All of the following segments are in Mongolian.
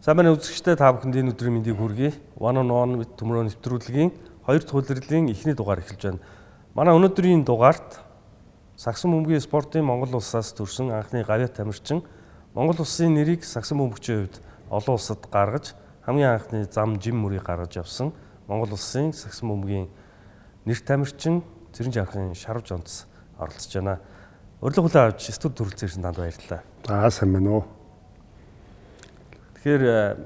Самбаны үзэгчтэй та бүхэнд энэ өдрийн мэндийг хүргэе. One on One with Төмөрөө нэвтрүүлгийн 2 дахь улирлын эхний дугаар эхэлж байна. Манай өнөөдрийн дугаарт сагсан бөмбөгийн спортын Монгол улсаас төрсэн анхны гавьяа тамирчин Монгол улсын нэрийг сагсан бөмбөгчийн хувьд олон улсад гаргаж хамгийн анхны зам жим мөрийг гаргаж явсан Монгол улсын сагсан бөмбөгийн нэр тамирчин Цэрэн Жаргахын Шарвж онц оролцож байна. Урилга хүлээн авч студ төрөлцсөн танд баярлалаа. Сайн байна уу? Тэгэхээр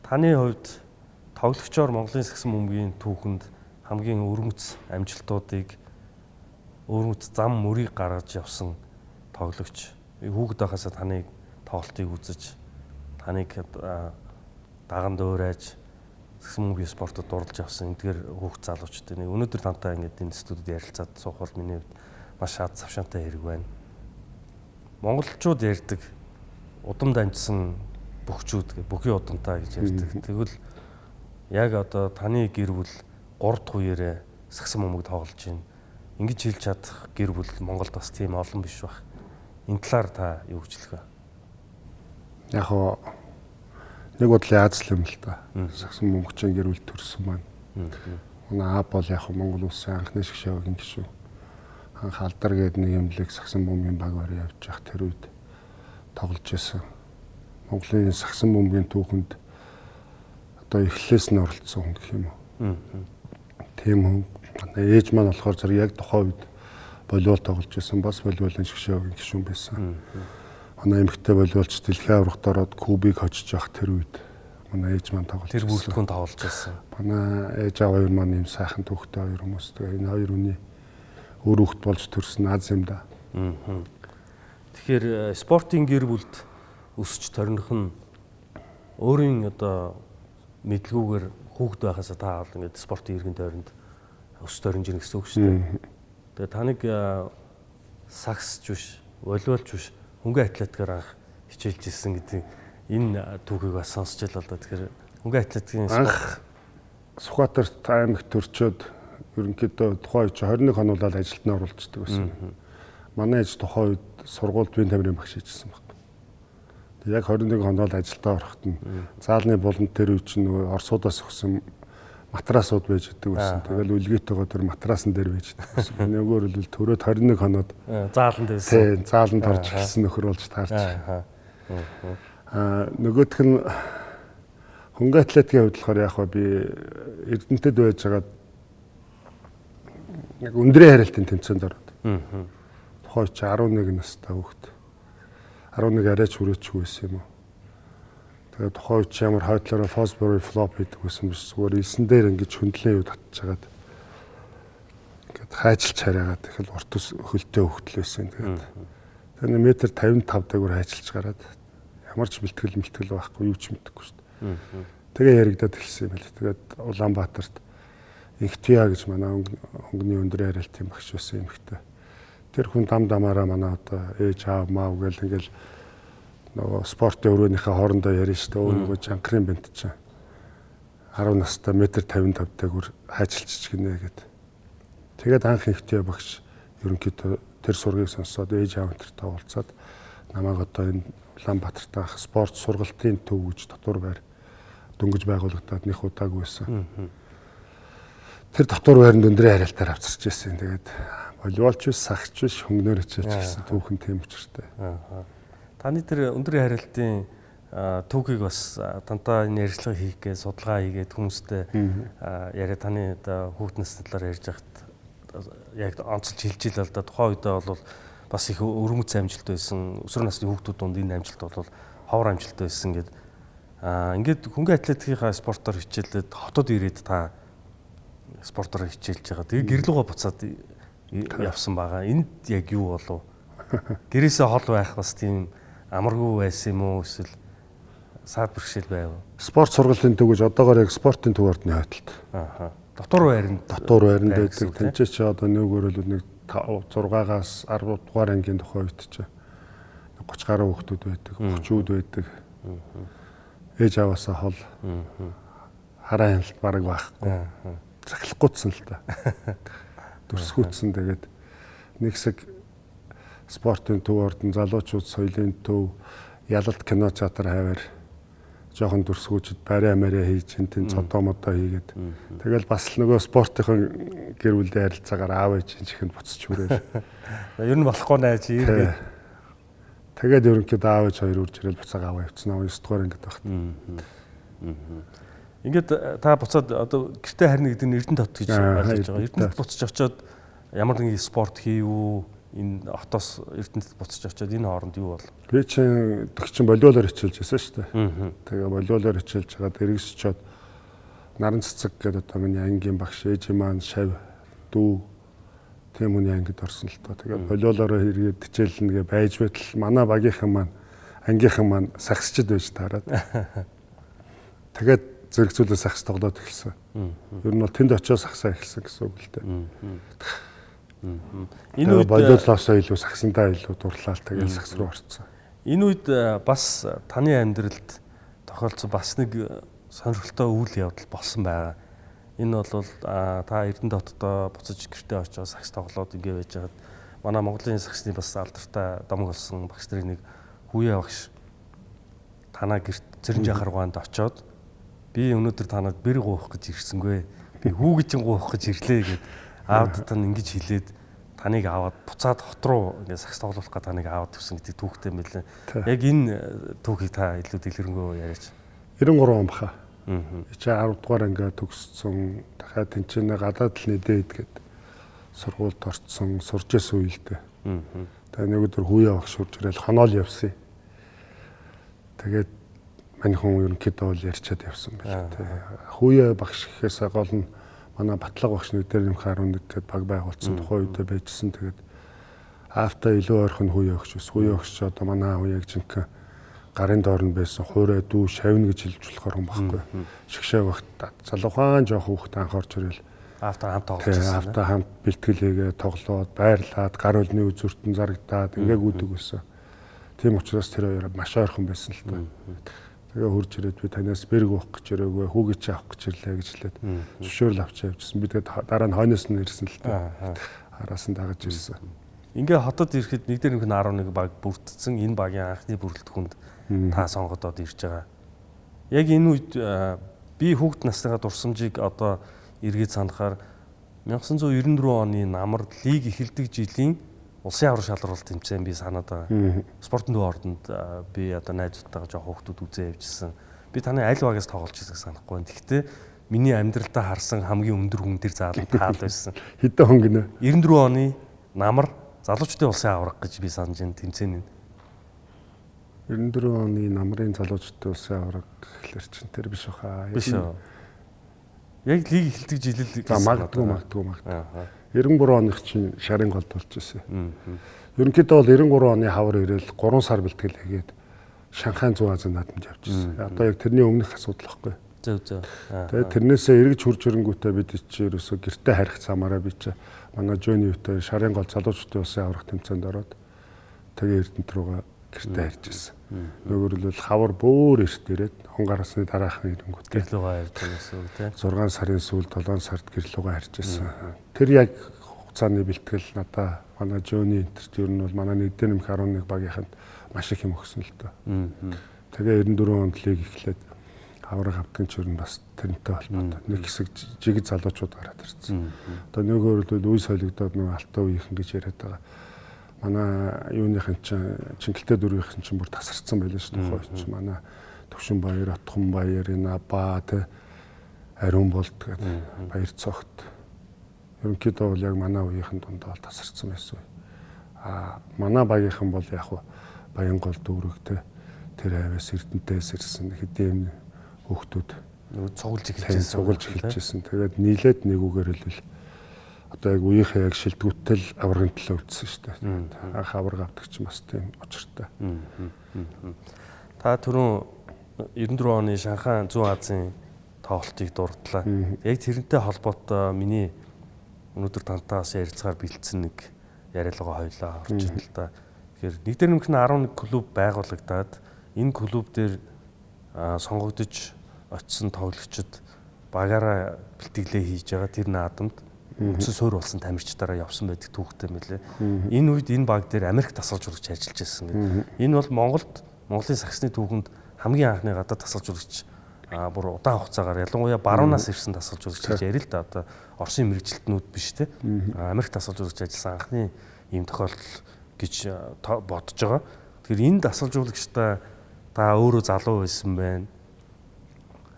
таны хувьд тоглогчоор Монголын сагсан бөмбөгийн түүхэнд хамгийн өргөмц амжилтуудыг өргөмц зам мөрийг гаргаж явсан тоглогч хүүхэд байхасаа таныг тоглолтыг үзэж таныг даган дөөрэж сагсан бөмбөгийн спортод дурлж явсан эдгээр хүүхэд залуучууд нэг өнөөдөр тантай ингээд энэ студид ярилцаад суух бол миний хувьд маш шат завшаантай хэрэг байна. Монголчууд ярьдаг удам дамжсан бөхчүүд бүхий удамтай гэж ярьдаг. Тэгвэл яг одоо таны гэр бүл 3 дахь үеэрээ сагсан бөмбөг тоглож байна. Ингэж хэлж чадах гэр бүл Монголд бас тийм олон биш баг. Энэ талаар та юу гэж хэлэх вэ? Яг хоо нэг бодлын Азл юм л та. Сагсан бөмбөгчийн гэр бүл төрсөн маань. Манай аав бол яг хоо Монгол улсын анхны шгшээгийн гишүүн. Анх алдар гээд нэг юмлыг сагсан бөмбөгийн баг барь явж явах тэр үед тоглож байсан. Монголын сагсан бөмбөгийн түүхэнд одоо эхлээс нь оролцсон хүн гэх юм уу. Тийм хүн. Ээж маань болохоор зэрэг яг тухайн үед волейбол тоглож байсан. Бас волейболын шгшээгийн гишүүн байсан. Манай эмэгтэй волейболч дэлхийн аврагт ороод кубыг хочж явах тэр үед манай ээж маань тоглож байсан. Тэр бүрэлдэхүүн тоглож байсан. Манай ээж аав хоёр маань ийм сайхан түүхтэй хоёр хүмүүс. Тэгээ энэ хоёр хүний өөр хүүхэд болж төрсөн аз юм да. Тэгэхээр спортын гэр бүлд өсч торних нь өөрийн одоо мэдлгүүгээр хүүхэд байхасаа та бол ингээд спортын иргэн тойронд өс торинж ирнэ гэсэн үг шүү дээ. Тэгээ таныг сагсч биш, волейболч биш, хөнгөн атлетикаар анх хичээлж ирсэн гэдэг энэ түүхийг бас сонсч л бол да. Тэгэхээр хөнгөн атлетикийн спорт Сүхбаатарт аймагт төрчөөд ерөнхийдөө тухайн үед 21 хонуулаад ажилд нь оруулцдаг байсан. Манай ээж тухайн үед сургуульд бие тамирын багш хийжсэн баг. Яг 21 хоноод ажилдаа ороход нь заалны буланд тэр үе чинь нөгөө Оросуудаас өгсөн матрасууд байж идэг байсан. Тэгэл үлгийтэйгоо тэр матрасан дээр байж идэг байсан. Нөгөөр хэлбэл төрөөд 21 хоноод зааланд байсан. Тийм, зааланд орж ирсэн нөхөр болж таарч. Нөгөөх нь хөнгөн атлетикийн хувьд болохоор яг би Эрдэнэтэд байж байгаад яг өндрийн харилцааны тэмцээнд ороод. Тухайн чи 11 настай хүүхэд. 11 арайч хүрээчгүй байсан юм уу. Тэгээд тухайн үед ямар хойдлороо фосфорын флоп хийдэг байсан биш зүгээр элсэн дээр ингэж хөндлөн юу татж хагаад ингээд хайчилж хараагаад тэгэл урт ус хөлтөө хөвтлөөсөн. Тэгээд метр 55 дагуур хайчилж гараад ямар ч бэлтгэл байхгүй юу ч мэдэхгүй шүү дээ. Тэгээ яригадад эхэлсэн юм байна. Тэгээд Улаанбаатарт Инхтиа гэж манай хөнгөний өндрийн харилцааны багш байсан эмэгтэй. Тэр хүн дамаараа манай одоо ээж аав маав гэл ингээл нөгөө спортын өрөөнийхөө хоорондоо ярина шүү дээ. Нөгөө жанкрын бэнт чинь 10 настай метр 55 дагуур хайчилчих гинэ гэд. Тэгээд анх ихтэй багш ерөнхийдөө тэр сургийг сонсоод ээж аав нартай уулзаад намайг одоо энэ Улаанбаатарт анх спорт сургалтын төв гэж дотор байр дөнгөж байгуулагдаад нэг удаагүй байсан. Тэр дотор байранд өндрийн харилцаар авчирч ирсэн. Тэгээд волейболч биш, сагч биш, хөнгөнөр хичээлж гэсэн түүхэн тийм учиртай. Таны тэр өндрийн харилцааны түүхийг бас тантаа энэ ярилцлага хийх гэж судалгаа хийгээд хүмүүстэй яриа таны одоо хүүхд насны талаар ярьж байхад яг онцолж хэлж ийл л да. Тухайн үедээ бол бас их өргөмц амжилт байсан. Өсвөр насны хүүхдүүд донд энэ амжилт бол ховор амжилт байсан гэдэг. Ингээд хөнгөн атлетикийн спортоор хичээлээд хотод ирээд та спортоор хичээлж байгаа. Тэгээ гэрлүүгээ буцаад явсан байгаа. Энд яг юу болов? Гэрээсээ хол байх бас тийм амаргүй байсан юм уу? Эсвэл саад бэрхшээл байв уу? Спорт сургалтын төв гэж одоогоор яг спортын төв ордны хойдолд. Дотор байранд байдаг. Тэнцээ чи одоо нөгөөр л нэг 6-аас 10 дугаар ангийн тухай үед чи 30 гаруй хүүхдүүд байдаг, 30-үүд байдаг. ээж аваасаа хол хараа хяналт бараг байхгүй. Захлахгүйсэн л та. Дүрсгүүцсэн тэгээд нэг хэсэг спортын төв ордон залуучууд соёлын төв ялалт кино театр хавар жоохон дүрсгүүчд барай амараа хийж энэ цодоо модоо хийгээд тэгэл бас л нөгөө спортын гэр бүлийн харилцаагаар аав ээж чихэнд буцаж хүрээл. Ер нь болохгүй найз иргээд. Тэгээд ерөнхийдөө аав ээж хоёр үрж ирэл буцаага аваа явцсан. 9 дугаар ангид багт. Ингээд та буцаад одоо гэртээ харна гэдэг нь Эрдэнэт хот гэж ойлгож байгаа. Эрдэнэт буцаж очиод ямар нэгэн спорт хийв энэ хотоос Эрдэнэт буцаж очиод энэ хооронд юу бол? Би чинь волейболоор хичээлж байсан шүү дээ. Тэгээ волейболоор хичээлж хагаад эргэсчээд наран цэцэг гэдэг одоо миний ангийн багш ээж маань шав дүү тийм үний ангид орсон л тоо. Тэгээ волейболоор хэрэгэд хичээлнэ гэж байж байтал манай багийнхан маань ангийнхан маань сагсчд байж таарад. Тэгээд зэрэгцүүлээ сагс тоглоод эхэлсэн. Ер нь бол тэнд очиод сагсаа эхэлсэн гэсэн үг л дээ. Энэ үед волейболоосоо илүү сагсандаа илүү дурлал тэгээд сагс руу орцсон. Энэ үед бас таны амьдралд тохиолдсон бас нэг сонирхолтой үйл явдал болсон байгаа. Энэ бол та Эрдэнэт хотод буцаж гэртээ очиод сагс тоглоод ингэ байж хаад манай Монголын сагсны бас алдартай домог болсон багш нарын нэг хүүе багш танаа гэрт Цэрэнжи харгуунд очиод би өнөөдөр танад бэр гуйх гэж ирсэнгүй. Би хүүгичэн гуйх гэж ирлээ гэд аавд тань ингэж хэлээд таныг аваад буцаад хот руу ингэ сагс тоглуулах гэж таныг аваад явсан гэдэг түүхтэй юм байлаа. Яг энэ түүхийг та илүү дэлгэрэнгүй яриач. 93 он баха. Чи 10 дугаар ангиа төгссөн. Дахиад тэнцэнэ гадаад л нэдээд гээд сургуульд орцсон, сурж исэн үедээ. Тэгээ нэг өдөр хүүе багш урж ирэл хоноол явсан. Тэгээд мань хүн ерөнхийдөө бол ярьчаад явсан байна. Хүүе багш гэхээс гол нь манай Батлага багш нэг дээр нэмэх 11 гээд баг байгуулсан тухайн үедээ байжсэн. Тэгээд аавтаа илүү ойрхон хүүе багш ус. Хүүе багш одоо манай аав яг жинхэнэ гарын доор нь байсан хуурай дүү шавна гэж хэлж болохоор юм баггүй. Шигшээ багт залуухан жоох хүүхэд анх орж ирэл аавтаа хамт тоглож байсан. Аавтаа хамт бэлтгэлээгээ тоглоод байрлаад гар хөлний үзүүртэн зарагдаад ингээд үүдэг байсан. Тийм учраас тэр хоёр маш ойрхон байсан л та. Тэгээ хурж ирээд би танаас бэрг уух гэж өрөөгөө хүүгээ чи авах гэж ирлээ гэж хэлээд зөвшөөрөл авч явжсэн. Би тэгээд дараа нь хойноос нь ирсэн л та. Араас нь дагаж ирсэн. Ингээ хотод ирэхэд нэг дээр нэг 11 баг бүрдсэн. Энэ багийн анхны бүрэлдэхүүнд та сонгодод ирж байгаа. Яг энэ үед би хүүхэд насныхаа дурсамжийг одоо эргээд санахаар 1994 оны намар лиг эхэлдэг жилийн улсын аврал шалралт тэмцээн би санаад байгаа. Спортын төв ордонд би одоо найзуудтайгаа жоох хүүхдүүд үзээ явжсэн. Би таны аль багаас тоглож байгааг санахгүй байна. Гэхдээ миний амьдралдаа харсан хамгийн өндөр хүн дээр заалт таал байсан. Хэдэн хүн гинэ? 94 оны намар залуучдын улсын авраг гэж би санаж байна тэмцээний. 94 оны намрын залуучдын улсын авраг гэхэлэр чин тэр биш баха. Биш үү. Яг лиг эхэлдэг жилэл магадгүй. 93 оных чинь шарын голд болж ирсэн. Ерөнхийдөө бол 93 оны хавар ирээл 3 сар бэлтгэл хийгээд Шанхай 100 Азийн наадамд явж ирсэн. Одоо яг тэрний өмнөх асуудал байхгүй. Зөв. Тэгээд тэрнээсээ эргэж хурж ирэнгүүтээ бид чи ерөөсө гэртээ харих замаараа би чи манай Жөний үедээ шарын гол залуучдын улсын аврах тэмцээнд ороод тэгээ Эрдэнэт рүүгээ гэртээ харж ирсэн. Нөгөөрлөл хавар бөөр эрт ирээд хонгараасны дараахан ирэнгүүтээ гэрлүүгээ харж байсан үг тийм. 6 сарын сүүлд 7 сард гэрлүүгээ харж ирсэн. Тэр яг хугацааны бэлтгэл надаа манай Жөний интерт ер нь бол манай нэг дээр нэмэх 11 багийнханд маш их юм өгсөн л доо. Тэгээ 94 онд лиг эхлээд авраг авдаг ч ер нь бас тэрнтэй холбоотой. Нэг хэсэг жигд залуучууд гараад ирсэн. Одоо нөгөөрлөл үе солигдоод нэг алтан үеийнхэн гэж яриад байгаа. Манай юуныхын Чингэлтэй дөрвийнхэн чинь бүр тасарсан байлаа шүү дээ. Хойч чинь манай Төвшин баяр, Отхон баяр, Наба тэ ариун болд гэдэг баяр цогт. Ерөнхийдөө бол яг манай үеийнхэн дундаа бол тасарсан байсан. Манай багийнхан бол яг Баянгол дүүрэг тэр аваас Эрдэнэтээс ирсэн хэдийн хүүхдүүд цуглж эхэлжсэн. Тэгээд нийлээд нэг үгээр хэлбэл одоо яг үеийнхээ яг шилдэгүтэл аврагын төлөө үлдсэн шүү дээ. Анх авраг авдаг чинь бас тийм очиртай. Та түрүүн 94 оны Шанхай 100 Азийн тоглолтыг дурдлаа. Яг тэрнтэй холбоотой миний өнөөдөр тантаас ярилцахаар бэлдсэн нэг яриалгаа хоёлаа орж ирэл та. Тэгэхээр нэг дээр нэмэх нь 11 клуб байгуулагдаад энэ клуб дээр сонгогдож очисон тоглогчид багаараа бэлтгэлээ хийж байгаа тэр наадамд үндсэн суурь болсон тамирчдаараа явсан байдаг түүхтэй мэлээ. Энэ үед энэ баг дээр Америк тасгалжуулагч ажиллаж байсан гэдэг. Энэ бол Монголын саксны түүхэнд хамгийн анхны гадаад тасгалжуулагч бүр удаан хугацаагаар ялангуяа баруунаас ирсэн тасгалжуулагч гэж ярил л да. Одоо Оросын мэрэгчлэтнүүд биш те. Америк тасгалжуулагч ажилласан анхны ийм тохиолдол гэж бодож байгаа. Тэгэхээр энэ тасгалжуулагчтай та өөрөө залуу байсан байна.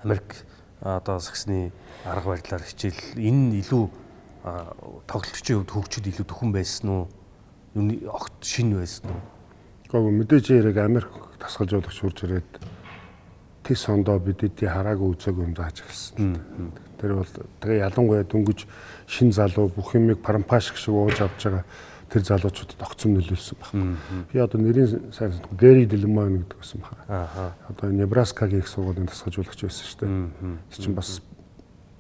Америк одоо саксны арга барилаар хичээл энэ илүү тоглогчийн хувьд хөгжил илүү төхөн байсан уу? Юу огт шин байсан уу? Гэхдээ мэдээж яг Америк тасгалжуулагч хурж ирээд тис ондоо бид эдийн хараагүй үзээгүй юм зааж эхэлсэн. Тэр бол тэгээ ялангуяа дөнгөж шин залуу бүх юмыг парампаш шиг ууж авч байгаа тэр залуучуудад огцом нөлөөлсөн байна. Би одоо нэрийн сайн Гэри Дэлмон гэдэг байсан байна. Одоо Небраскагийн их сургуулийн тасгалжуулагч байсан шүү дээ. Тэр чинь бас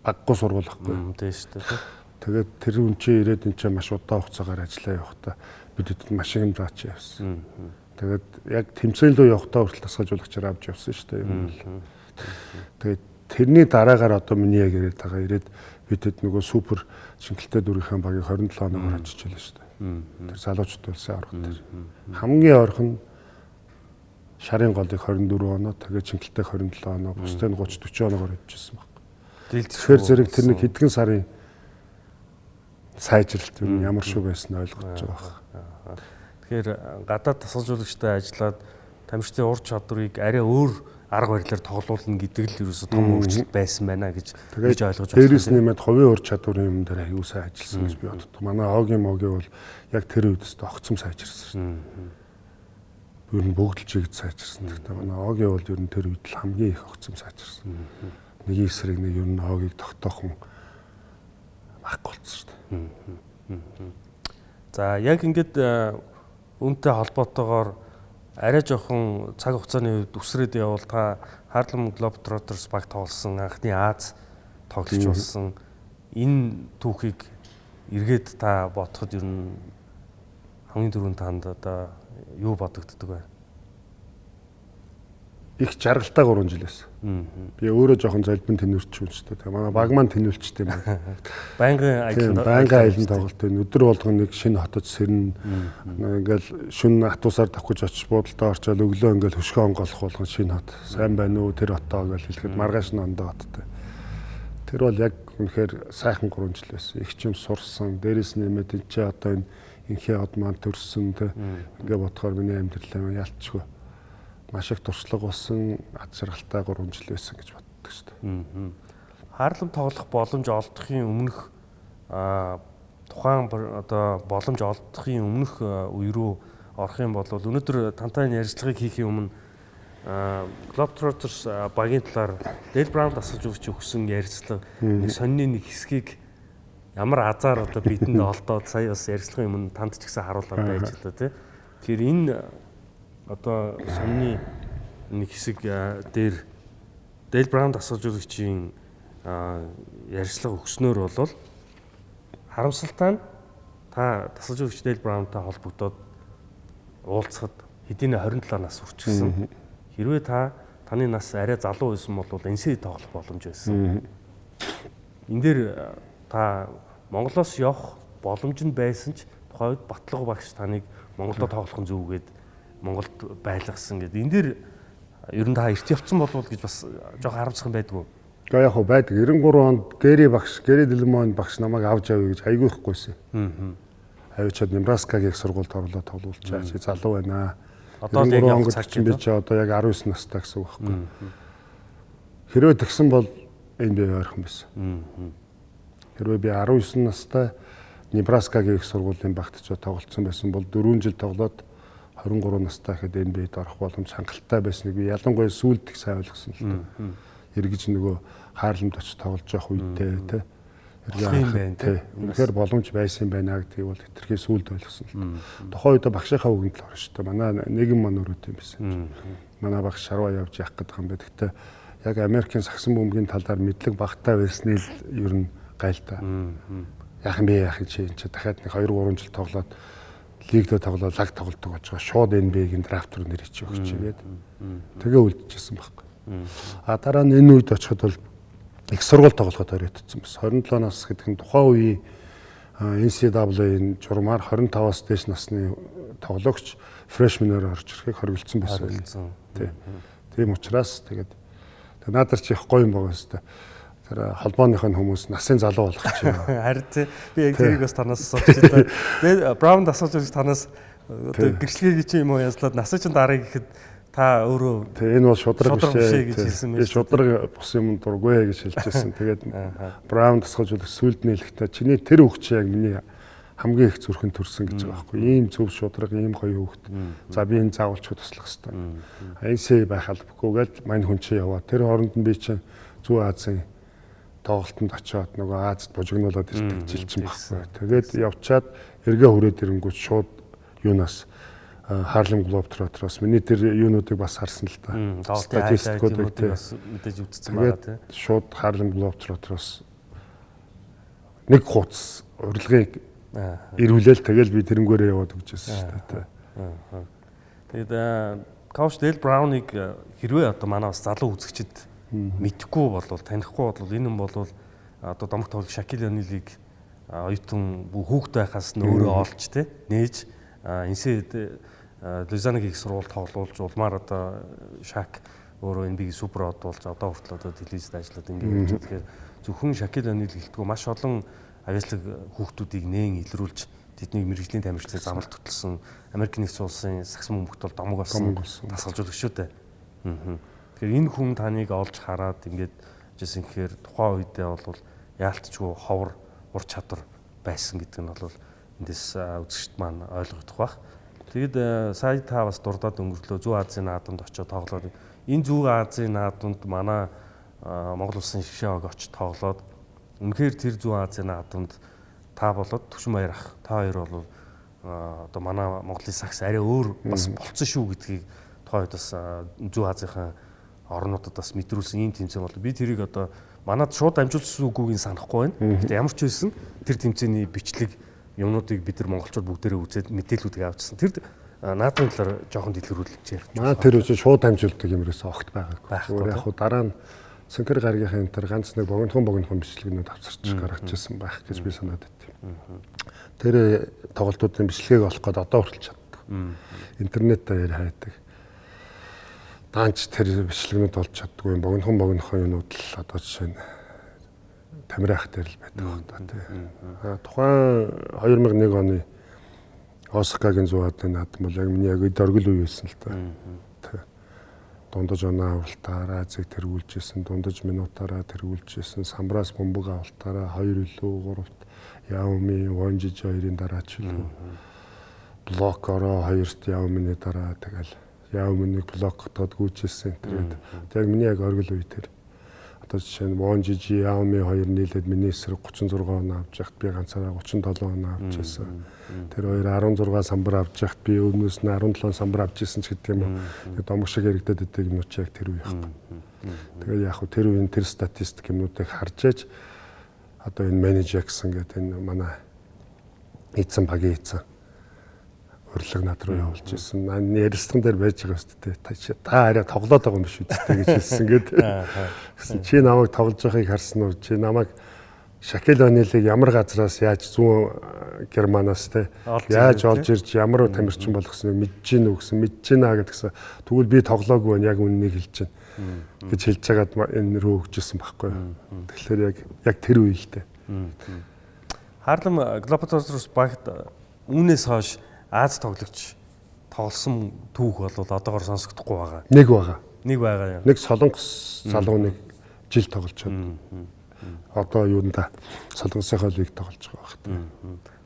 баггүй сургууль байхгүй. Тийм шүү дээ. Тэгээд тэр хүн чинь ирээд энэ чинь маш удаан хугацаагаар ажиллаа явахдаа бидэд машин заач явсан. Тэгээд яг тэмцээн рүү явахдаа хүртэл тасгалжуулагчаар авч явсан шүү дээ. Тэгээд тэрний дараагаар одоо миний яг ирээд байгаа ирээд бидэд нөгөө супер шингэлтэй дүрийнхэн багийг 27 оноор очиж байлаа шүү дээ. Тэр залуучууд улсын авраг дээр. Хамгийн ойрхон шарын голыг 24 оноо, тэгээд шингэлтэй 27 оноо, бусдын 30 40 оноогоор хийжсэн баг. Тэгэхээр зэрэг тэр нэг хэдхэн сарын сайжралт юм ямар шүү байсан ойлгож байгаа баг. Тэгэхээр гадаад тасгалжуулагчтай ажиллаад тамирчдын ур чадварыг арай өөр арга барилаар тоглуулна гэдэг л ерөөсө том өөрчлөлт байсан байна гэж ойлгож байна. Дээрээс нэмээд хувийн ур чадварын юм дээр аюу сайн ажилласан гэж би боддог. Манай Огийн бол яг тэр үед өстө огцом сайжирсан шүү дээ. Ер нь бүгд л чигд сайжирсан. Гэхдээ манай Огийн бол ер нь тэр үед л хамгийн их огцом сайжирсан. Нэг эсрэг нэг ер нь Огийг тогтоохон баггүй болсон шүү дээ. За яг ингээд үүнтэй холбоотойгоор арай жоохон цаг хугацааны үед үсрээд явбал та Harlem Globetrotters баг тоглосон анхны Аз тоглогч болсон. Энэ түүхийг эргээд та бодоход ер нь хамгийн түрүүнд танд одоо юу бодогддог вэ? Их жаргалтай 3 жил байсан. Би өөрөө жоохон залбин тэнүүрч хүнчтэй. Манай баг маань тэнүүлчтэй юм байна. Байнгын аялын тоглолт байна. Өдөр болгон нэг шинэ хотод сэрнэ. Ингээл шүн атуусаар давхиж очиж буудалтай орчоод өглөө ингээл хөшгөө онгоолох болгон шинэ хот. Сайн байна уу тэр хотоо гэж хэлэхэд маргааш нь ондоо хоттой. Тэр бол яг үнэхээр сайхан 3 жил байсан. Их ч юм сурсан. Дээрээс нэмээд энэ чи одоо энэ инхээ од маань төрсөн тэ. Ингээ бодохоор миний амьдралаа ялцчихгүй. Маш их туршлага болсон ад жаргалтай 3 жил байсан гэж боддог шүү дээ. Harlem тоглох боломж олдохын өмнөх тухайн одоо боломж олдохын өмнөх үе рүү орох юм бол өнөөдөр тантай ярилцлагыг хийхийн өмнө Globetrotters багийн талаар Dale Brown тасгалжуулагч өгсөн ярилцлага нэг сонины нэг хэсгийг ямар азар одоо бидэнд олдоод сая бас ярилцлагын өмнө танд ч гэсэн харуулад байж л та тийм. Тэгэхээр энэ одоо сонины нэг хэсэг дээр Dale Brown тасгалжуулагчийн ярилцлага өгснөөр бол харамсалтай нь та тасгалжуулагч Dale Brown-тай холбогдоод уулзахад хэдийнэ 27 нас хүрчихсэн. Хэрвээ таны нас арай залуу байсан бол NCAA тоглох боломж байсан. Энд дээр та Монголоос явах боломж нь байсан ч тухайн үед Батлага багш таныг Монголдо тоглох нь зөв гээд Монголд байлгасан гэдэг. Энэ дээр ер нь та эрт явцсан болов гэж бас жоох харамсах юм байдгүй. Гэхдээ яг хөө байдаг. 93 онд Гэри Дэлмон багш намайг авч явъя гэж айгүй ихгүйсэн. Авчиад Небраскагийн их сургуульд орлоо тоглуулчаа. Чи залуу байна. Одоо яг явах цаг чинь би чи одоо яг 19 настай гэсэн үг байхгүй. Хэрвээ тэгсэн бол энэ би ойрхон байсан. Хэрвээ би 19 настай Небраскагийн их сургуулийн багт ч тоглолцсон байсан бол 4 жил тоглоод 23 настай гэхэд NBA-д орох боломж хангалттай байсныг би ялангуяа сүүлд их сайн ойлгосон л дээ. Эргэж нөгөө Harlem-д очиж тоглож явах үедээ тий. Үнэхээр боломж байсан байна гэдгийг бол хэтэрхий сүүлд ойлгосон л дээ. Тухайн үед багшийнхаа үгэнд л орно шүү дээ. Манай нэгэн маань өрөөтэй юм байсан. Манай багш шарваа явж явах гэдэг юм байна. Гэхдээ яг Америкийн сагсан бөмбөгийн талаар мэдлэг багтаа байсны л ер нь гайлтаа. Яах юм чи дахиад нэг 2-3 жил тоглоод лигдээ тоглоод лаг тоглолдог болж байгаа. Шууд NBA-гийн драфт руу нэр ичээ өгч игээд тэгээ үлдчихсэн байхгүй. А дараа нь энэ үед очиход бол их сургууль тоглоход оройтсон бас. 27 нас гэдэг нь тухайн үеийн NCAA-ийн журмаар 25-аас дээш насны тоглогч фрешменээр орж ирэхийг хориглосон байсан. Тийм учраас тэгээд надад ч их гоё юм байгаа хэвээр. Тэр холбооныхын хүмүүс насын залуу болох чинь. Харин би яг тэрийг бас танаас асууж байна. Тэгээд Браун асууж байгаа танаас одоо гэрчлэгээ чи юм уу янзлаад насаа чин дарыг гэхэд та өөрөө энэ бол шудраг бишээ гэж хэлсэн байж. Шудраг бус юм дургүй гэж хэлчихсэн. Тэгээд Браун тасгаж үзэх сүлд нээлэхдээ чиний тэр хөгч яг миний хамгийн их зүрхэн төрсөн гэж байгаа байхгүй. Ийм зөв шудраг, ийм гоё хөгт. За би энэ заавалчгүй туслах хэрэгтэй. Айсээ байх албагүй гэж мань хүн чи яваа. Тэр хооронд нь би чинь Зүүн Азийн тоглолтод очиод нөгөө Азад бужигнуулаад ирдэг жилчин байхгүй. Тэгээд явчаад эргээ хүрээд ирэнгүүт шууд юунаас Harlem Globetrotters миний тэр юунуудыг бас харсан л да. Статистикуудыг бас мэдээж үзсэн байгаа тийм. Шууд Harlem Globetrotters нэг хуц урилгыг ирүүлээл тэгэл би тэрнгээрээ яваад өгчээсэн шүү дээ. Тэгээд Coach Dale Brown-ыг хэрвээ одоо манай бас залуу үзэгчид мэдхгүй болвол танихгүй болвол энэ юм болвол одоо домог тоглох Shaquille O'Neal-ыг оюутан хүүхэд байхаас нь өөрөө олж тэ нээж энэсэд Лузанагийн их сургууль тоглуулж улмаар одоо Shaq өөрөө NBA супер од болж одоо хүртэл одоо телевизэд ажиллаад ингээд явж тэгэхээр зөвхөн Shaquille O'Neal гэлтгүй маш олон авиаслаг хүүхдүүдийг нээн илрүүлж тэднийг мэрэгжлийн тамирчдын замалт хөтлсөн Америк нэгдсэн улсын сагсан бөмбөгт бол домог болсон тасгалжуулагч шүү дээ. Тэгэхээр энэ хүн таныг олж хараад ингээд жисэн гэхээр тухайн үедээ бол яалтчгүй ховор ур чадвар байсан гэдэг нь бол эндээс үзэгчд маань ойлгох бах. Тэгэд сая та бас дурдаад өнгөрлөө Зүүн Азийн наадамд очиж тоглоод энэ Зүүн Азийн наадамд манай Монгол улсын шгшээ ог очиж тоглоод үнэхээр тэр Зүүн Азийн наадамд та болоод Төвшин Баяр ах та хоёр бол одоо манай Монголын сагс арай өөр бас болцсон шүү гэдгийг тухайн үед бас Зүүн Азийн орнуудад бас мэдрүүлсэн ийм тэмцээн бол би тэрийг одоо манад шууд амжуулсан үгүйг санахгүй байна. Гэтэ ямар ч байсан тэр тэмцээний бичлэг юмнуудыг бид нар монголчууд бүгдээрээ үзээд мэдээлүүдийг авчихсан. Тэр наадмын талаар жоохон дэлгэрүүлж ярих. Маа тэр үгүй шууд амжуулдаг юмрээс огт байгаагүй. Яг хуу дараа нь Цэнхэр гаргийнхаа энэ төр ганц нэг богинохон бичлэгнүүд авчирч гаргачихсан байх гэж би санаад байт. Тэр тоглолтуудын бичлэгийг олох гээд одоо хүртэл чаддаг. Интернетээр яри хайдаг. Даанч тэр бичлэгнүүд олж чаддгүй богинохон юмнууд л одоо жишээ нь Тамирах дээр л байдаг байна тий. Тухайн 2001 оны Осакагийн Зүүн наадам бол яг миний яг дөргөл үе байсан л та. Дундаж оноо авалтаараа Азийг тэргүүлжсэн, дундаж минутаараа тэргүүлжсэн, самбраас бөмбөг авалтаараа 2 илүү 3-т Яоми, Вонжиж 2-ын дараа ч илүү. Блокороо 2-т Яомины дараа тэгэл Яоминыг блокотод гүйжсэн тэгээд яг миний яг оргил үе тэр. Одоо жишээ нь Вонжиж, Яоми 2 нийлээд миний эсрэг 36 оноо авч яхад би ганцаараа 37 оноо авч ирсэн. Тэр хоёр 16 самбар авч яхад би өмнөөс нь 17 самбар авч ирсэн ч гэдэг юм уу. Тэгээд домог шиг яригдаад идэг юмнууд ч яг тэр үе байхгүй. Тэгээд яг хөө тэр үеийн тэр статистик юмнуудыг харж ээж одоо энэ менежер гэсэн гэдэг энэ манай эзэн багийн эзэн урилга над руу явуулж ирсэн. Ярилцсан дээр байж байгаа шүү дээ. Та арай тоглоод байгаа юм биш үү гэж хэлсэн гэдэг. Гэсэн чи намайг тоглож байгааг харсан уу? Чи намайг Shaquille O'Neal-ыг ямар газраас яаж зүүн Германаас те яаж олж ирж ямар тамирчин болгосныг мэдэж гин үү гэсэн мэдэж гинэ гэдгсэн. Тэгвэл би тоглоогүй байна яг үннийг хэлж байна гэж хэлж байгаад энэ рүү өгчээсэн байхгүй. Тэгэхээр яг тэр үе л дээ. Harlem Globetrotters багт үүнээс хойш Аз тоглогч тоглосон түүх бол одоогоор сонсогдохгүй байгаа. Нэг байгаа. Нэг солонгос залуу нэг жил тоглож байна. Одоо юунда солонгосынхаа лиг тоглож байгаа байна.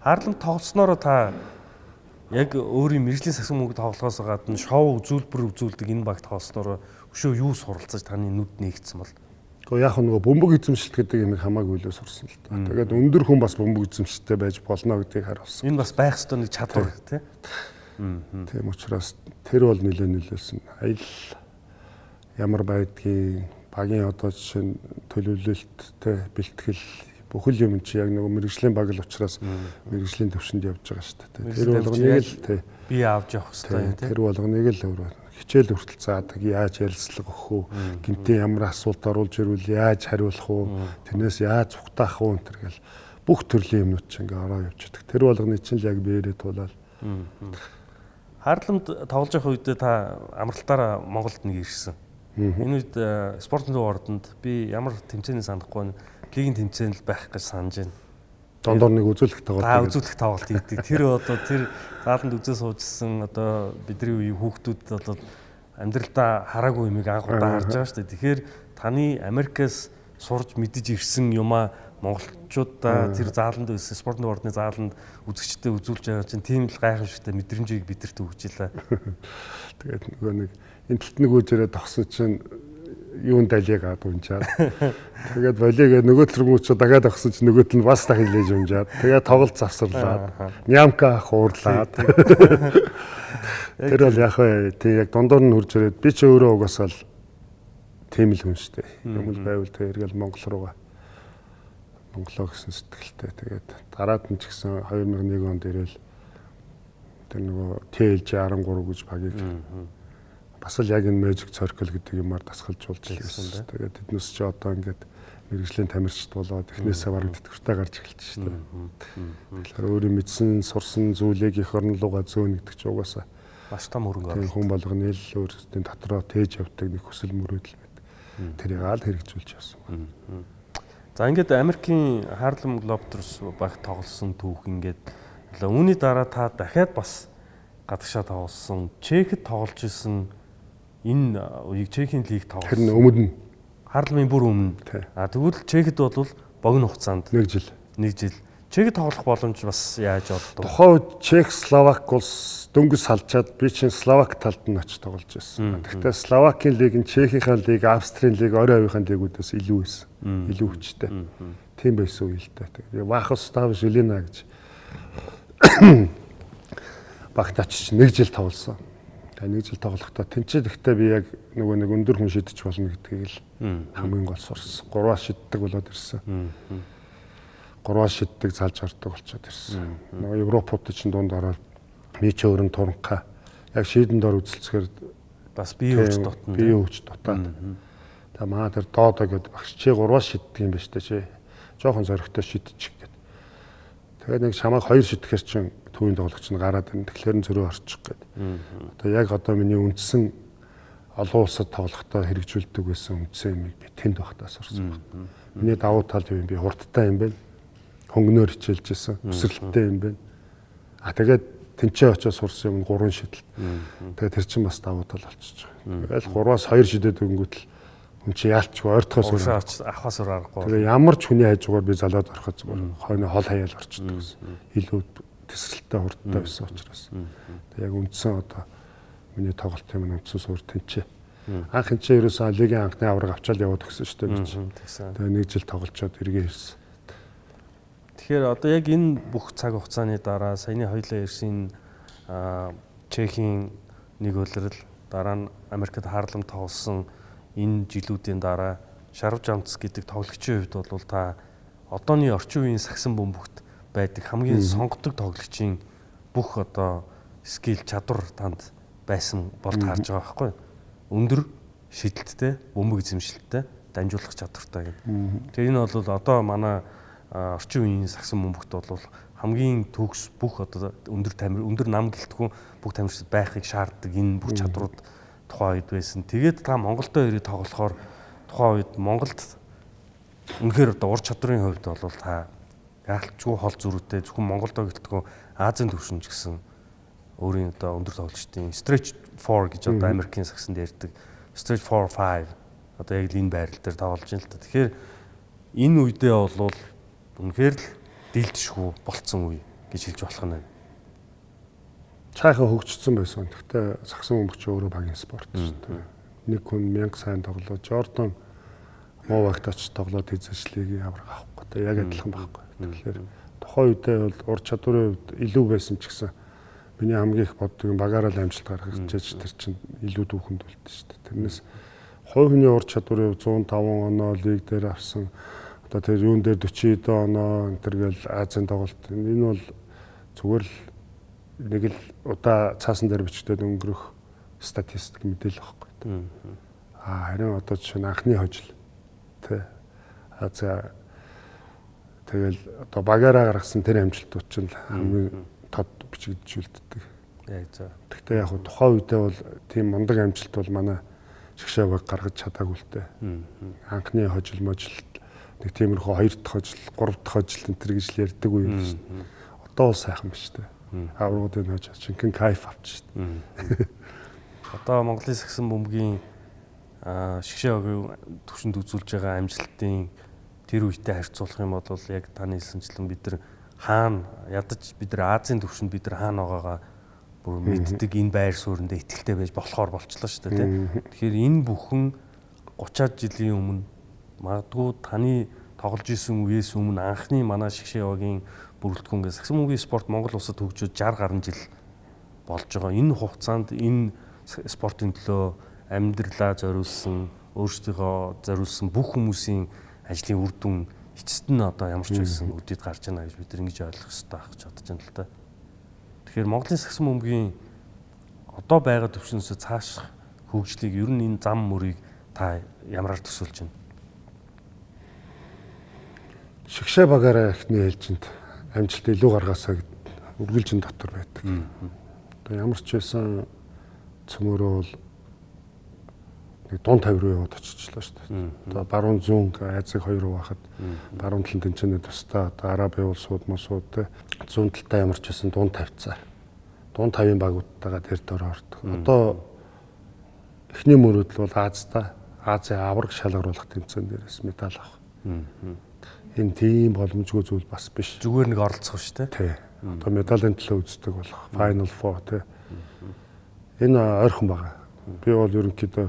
Harlem тоглосноор та яг өөрийн мэржлийн сагсан мөнгө тоглохоос гадна шоу үзүүлдэг энэ багт тоглосноор өшөө юу суралцаж таны нүд нээгдсэн бол? Гэхдээ яг нөгөө бөмбөг эзэмшилт гэдэг юм хамаагүй лөө сурсан л та. Тэгээд өндөр хүн бас бөмбөг эзэмшилттэй байж болно гэдгийг харуулсан. Энэ бас байх ёстой нэг чадвар тий. Тийм учраас тэр бол нөлөөлсөн. Аял ямар байдгийг багийн одоо жишээ нь төлөвлөлттэй бэлтгэл бүхэл юм чи яг нөгөө мэрэгжлийн баг л учраас мэрэгжлийн төвшөнд явж байгаа шүү дээ. Тэр болгоныг л би авч явах хэрэгтэй тий. Тэр болгоныг л хичээл хүртэл заадаг, яаж ярилцлага өгөх үү, гэмтээ ямар асуулт оруулж ирвэл яаж хариулах уу, тэрнээс яаж цугтаах уу энэ гэл бүх төрлийн юмнууд чинь ингээ ороо явж байдаг. Тэр болгоны чинь л яг биеэрээ туулаад. Хаалмд тоглож явах үедээ та амралтаараа Монголд нэг ирсэн. Энэ үед спортын төв ордонд би ямар тэмцээний санахгүй лигийн тэмцээн л байх гэж санаж байна. Дондор нэг үзүүлэх тоглолт. Үзүүлэх тоглолт хийдэг. Тэр одоо тэр зааланд үзээ суужсэн одоо бидний үеийн хүүхдүүд одоо амьдралдаа хараагүй юмыг анх удаа харж байгаа шүү дээ. Тэгэхээр таны Америкаас сурж мэдэж ирсэн юмаа монголчуудаа тэр зааланд байсан спортын ордны зааланд үзэгчдэд үзүүлж байгаа чинь тийм л гайхамшигтай мэдрэмжийг бидэрт өгч илаа. Тэгээд нөгөө нэг энэ талд нэг үжирээ тогсон чинь юун далийг аад унжаад тэгээд волейгээ нөгөө төрмөчөө дахиад огсон чинь нөгөө тал нь бас дахин лээж унжаад тэгээд тоглолт завсарлаад нямка хуурлаад тэр бол яг хөө тий яг дондор нь хурж ирээд би ч өөрөө угаасаа л тийм л хүн шүү дээ. Юм л байвал тэр эргэл Монгол руугаа Монголоо гэсэн сэтгэлтэй тэгээд дараад нь ч гэсэн 2001 онд ирэл тэр нөгөө TLG 13 гэж багийг бас л яг энэ Magic Circle гэдэг юмар дасгалжуулж ирсэн. Тэгээд тэднээс ч одоо ингээд мэрэгжлийн тамирчид болоод эхнээсээ бараг тэтгэвртэй гарч эхэлж шүү дээ. Тэгэхээр өөрөө мэдсэн, сурсан зүйлийг их орн руугаа зөөнө гэдэг ч угаасаа маш том хөрөнгө оруулалт. Хүн болгоны л өөрсдийн дотроо тээж явдаг нэг хүсэл мөрөөдөл байдаг. Тэрийг аль хэрэгжүүлж явсан байна. За ингээд Америкийн Harlem Globetrotters баг тоглосон түүх ингээд үүний дараа та дахиад бас гадагшаа тоглосон. Чехэд тоглож исэн энэ үеийг Чехийн лиг тоглосон. Тэр нь өмнө нь Harlem-ийн бүр өмнө. Тэгвэл Чехэд бол богино хугацаанд 1 жил. Чехэд тоглох боломж бас яаж олдов? Тухайн үед Чех Словак улс дөнгөс салчаад би чинь Словак талд нь очиж тоглож байсан. Гэхдээ Словакийн лиг нь Чехийнхаа лиг, Австрийн лиг, орой оюухан лигүүдээс илүү байсан. Илүү хүчтэй. Тийм байсан үе л дээ. Тэгээ Вахостав Жилина гэж багт очиж 1 жил тоглосон. Тэгээ 1 жил тоглохдоо тэнцээ гэхдээ би яг нөгөө нэг өндөр хүн шидэж болно гэдгийг л хамгийн гол сурсан. 3-аас шиддэг болоод ирсэн. 3-аас шиддэг залж ордог болчиход ирсэн. Нөгөө Европууд чинь дунд ороод мичээ өрн туранхаа яг шийдэн дор үзэлцгээр бас бие өвч дотно. Бие өвч дотоод. Тэгээ маа тэр доодоо гэдэг багш чи 3-аас шиддэг юм байна штэ чи. Жохон зоригтой шидчих гэдэг. Тэгээ нэг чамайг 2 шидэхэр чинь төвийн тоглогч нь гараад байна. Тэгэхээр нь зөрөө орчих гээд. Одоо яг одоо миний үндсэн олон улсад тоглохдоо хэрэгжүүлдэг байсан үндсэн юмыг би тэнд багтаа сурсан байна. Миний давуу тал юу юм би хурдтай юм байна. Хөнгөнөөр хичээлж исэн, өсрэлттэй юм байна. Тэгээд тэнцээ очиж сурсан юм 3 шидэл. Тэгээд тэр чинь бас давуу тал болчихж байгаа. Тэгэл 3-аас 2 шидэд өнгөтл хүн чи яалчгүй ойртохоос авахаас аргагүй. Тэгээ ямар ч хүний хайжгаар би залаад ороход зүгээр хойно хол хаяал орчдөг гэсэн. Илүү тесрэлттэй хурдтай байсан учраас. Тэгээ яг үндсэн одоо миний тоглолтын юм үндсэн суур тэнцээ. Анх энэ чинь ерөөсөө лигийн анхны авраг авчаал яваад өгсөн шүү дээ. Тэгээ 1 жил тоглолцоод эргээ ирсэн. Тэгэхээр одоо яг энэ бүх цаг хугацааны дараа саяны хоёлаа ирсэн Чехийн нэг улирал дараа нь Америкт Harlem тоглосон энэ жилүүдийн дараа Шарав Жамц гэдэг тоглогчийн хувьд бол та одооний орчин үеийн сагсан бөмбөгт байдаг хамгийн сонгодог тоглогчийн бүх одоо скил чадвар танд байсан бол таарж байгаа байхгүй юу? Өндөр шидэлттэй, бөмбөг эзэмшилттэй, дамжуулах чадвартай гэдэг. Тэгээ энэ бол одоо манай орчин үеийн сагсан бөмбөгт бол хамгийн төгс бүх одоо өндөр нам гэлтгүй бүх тамирчид байхыг шаарддаг энэ бүх чадрууд тухайн үед байсан. Тэгээд та Монголдөө ирээд тоглохоор тухайн үед Монголд үнэхээр одоо ур чадрын хувьд бол та яалтчгүй хол зүрхтэй зөвхөн Монголдөө гэлтгүй Азийн төвшинч гэсэн өөрийн одоо өндөр тоглогчдын stretch 4 гэж одоо Америкийн сагсанд ярьдаг stretch 4 5 одоо яг энэ байрал дээр тоглож байна л та. Тэгэхээр энэ үедээ бол үнэхээр л дийлдэшгүй болцсон үе гэж хэлж болох нь байна. Цайхан хөгжсөн байсан. Гэхдээ сагсан бөмбөгч өөрөө багийн спорт шүү дээ. Нэг хүн 1000 сайн тоглоо. Jordan Мовагт очиж тоглоод эзэмшлийг авраг авахгүй. Тэгээ яг адилхан байхгүй. Тэгэхээр тухайн үедээ бол ур чадварын хувьд илүү байсан ч гэсэн миний хамгийн их боддог юм багаараа л амжилт гаргах гэж тэр чинь илүү дүүхэнд болдсон шүү дээ. Тэрнээс хувь хүний ур чадварын 105 оноо лиг дээр авсан. Одоо тэр юун дээр 40 оноо энэ төргээл Азийн тоглолт. Энэ бол зүгээр л нэг л удаа цаасан дээр бичгдээд өнгөрөх статистик мэдээлэл байхгүй. Харин одоо жишээ нь анхны хожил тий. За тэгэл одоо багаараа гаргасан тэр амжилтууд чинь хамгийн тод бичигдэж үлддэг. Яг за. Гэхдээ яг тухайн үедээ бол тийм мундаг амжилт бол манай Шгшээ баг гаргаж чадаагүй л дээ. Анхны хожил можил нэг тиймэрхүү 2 дахь хожил, 3 дахь хожил энэ төр гэж л ярьдаг үе юм шүү дээ. Одоо бол сайхан биш дээ. Аврагуудын хожил шинхэн кайф авч шүү дээ. Одоо Монголын сагсан бөмбөгийн Шгшээ багийн төвшөнд үзүүлж байгаа амжилтын тэр үетэй харьцуулах юм бол яг таны хэлсэнчлэн бид нар хаана ядаж бид нар Азийн төвшөнд бид нар хаана байгаагаа бүр мэддэг энэ байр сууриндээ ихтэй байж болохоор болчлоо шүү дээ тийм. Тэгэхээр энэ бүхэн 30-аад жилийн өмнө магадгүй таны тоглож исэн үеэс өмнө анхны манай Шгшээ багийн бүрэлдэхүүнээс сагсан бөмбөгийн спорт Монгол улсад хөгжөөд 60 гаруй жил болж байгаа. Энэ хугацаанд энэ спортын төлөө амьдралаа зориулсан, өөрсдийнхөө зориулсан бүх хүмүүсийн ажлын үр дүн эцэст нь одоо ямар ч байсан үдэд гарч байна гэж бид нар ингэж ойлгох хэрэгтэй байх гэж бодож байна л да. Тэгэхээр Монголын сагсан бөмбөгийн одоо байгаа төвшнөөс цааших хөгжлийг ер нь энэ зам мөрийг та ямараар төсөөлж байна? Шгшээ багаараа ихний ээлжинд амжилт илүү гаргаасаа үргэлжин дотор байдаг. Одоо ямар ч байсан цөмөрөө бол нэг дунд 50 руу яваад очичлаа шүү дээ. Одоо баруун зүүн Азийг 2 руу хахад баруун талын тэнцэнэ тусдаа одоо Арабын улсууд мосууд те зүүн талдаа ямар ч байсан дунд 50 цаа. Дунд 50-ын багуудтайгаа тэр дор ордог. Одоо эхний мөрөдл бол Азтай Азийн авраг шалгаруулах тэмцээн дээрээс медаль авах. Энэ тийм боломжгүй зүйл бас биш. Зүгээр нэг оролцох шүү дээ. Тий. Одоо медалийн төлөө үздэг болох Final Four тий. Энэ ойрхон байгаа. Би бол ерөнхийдөө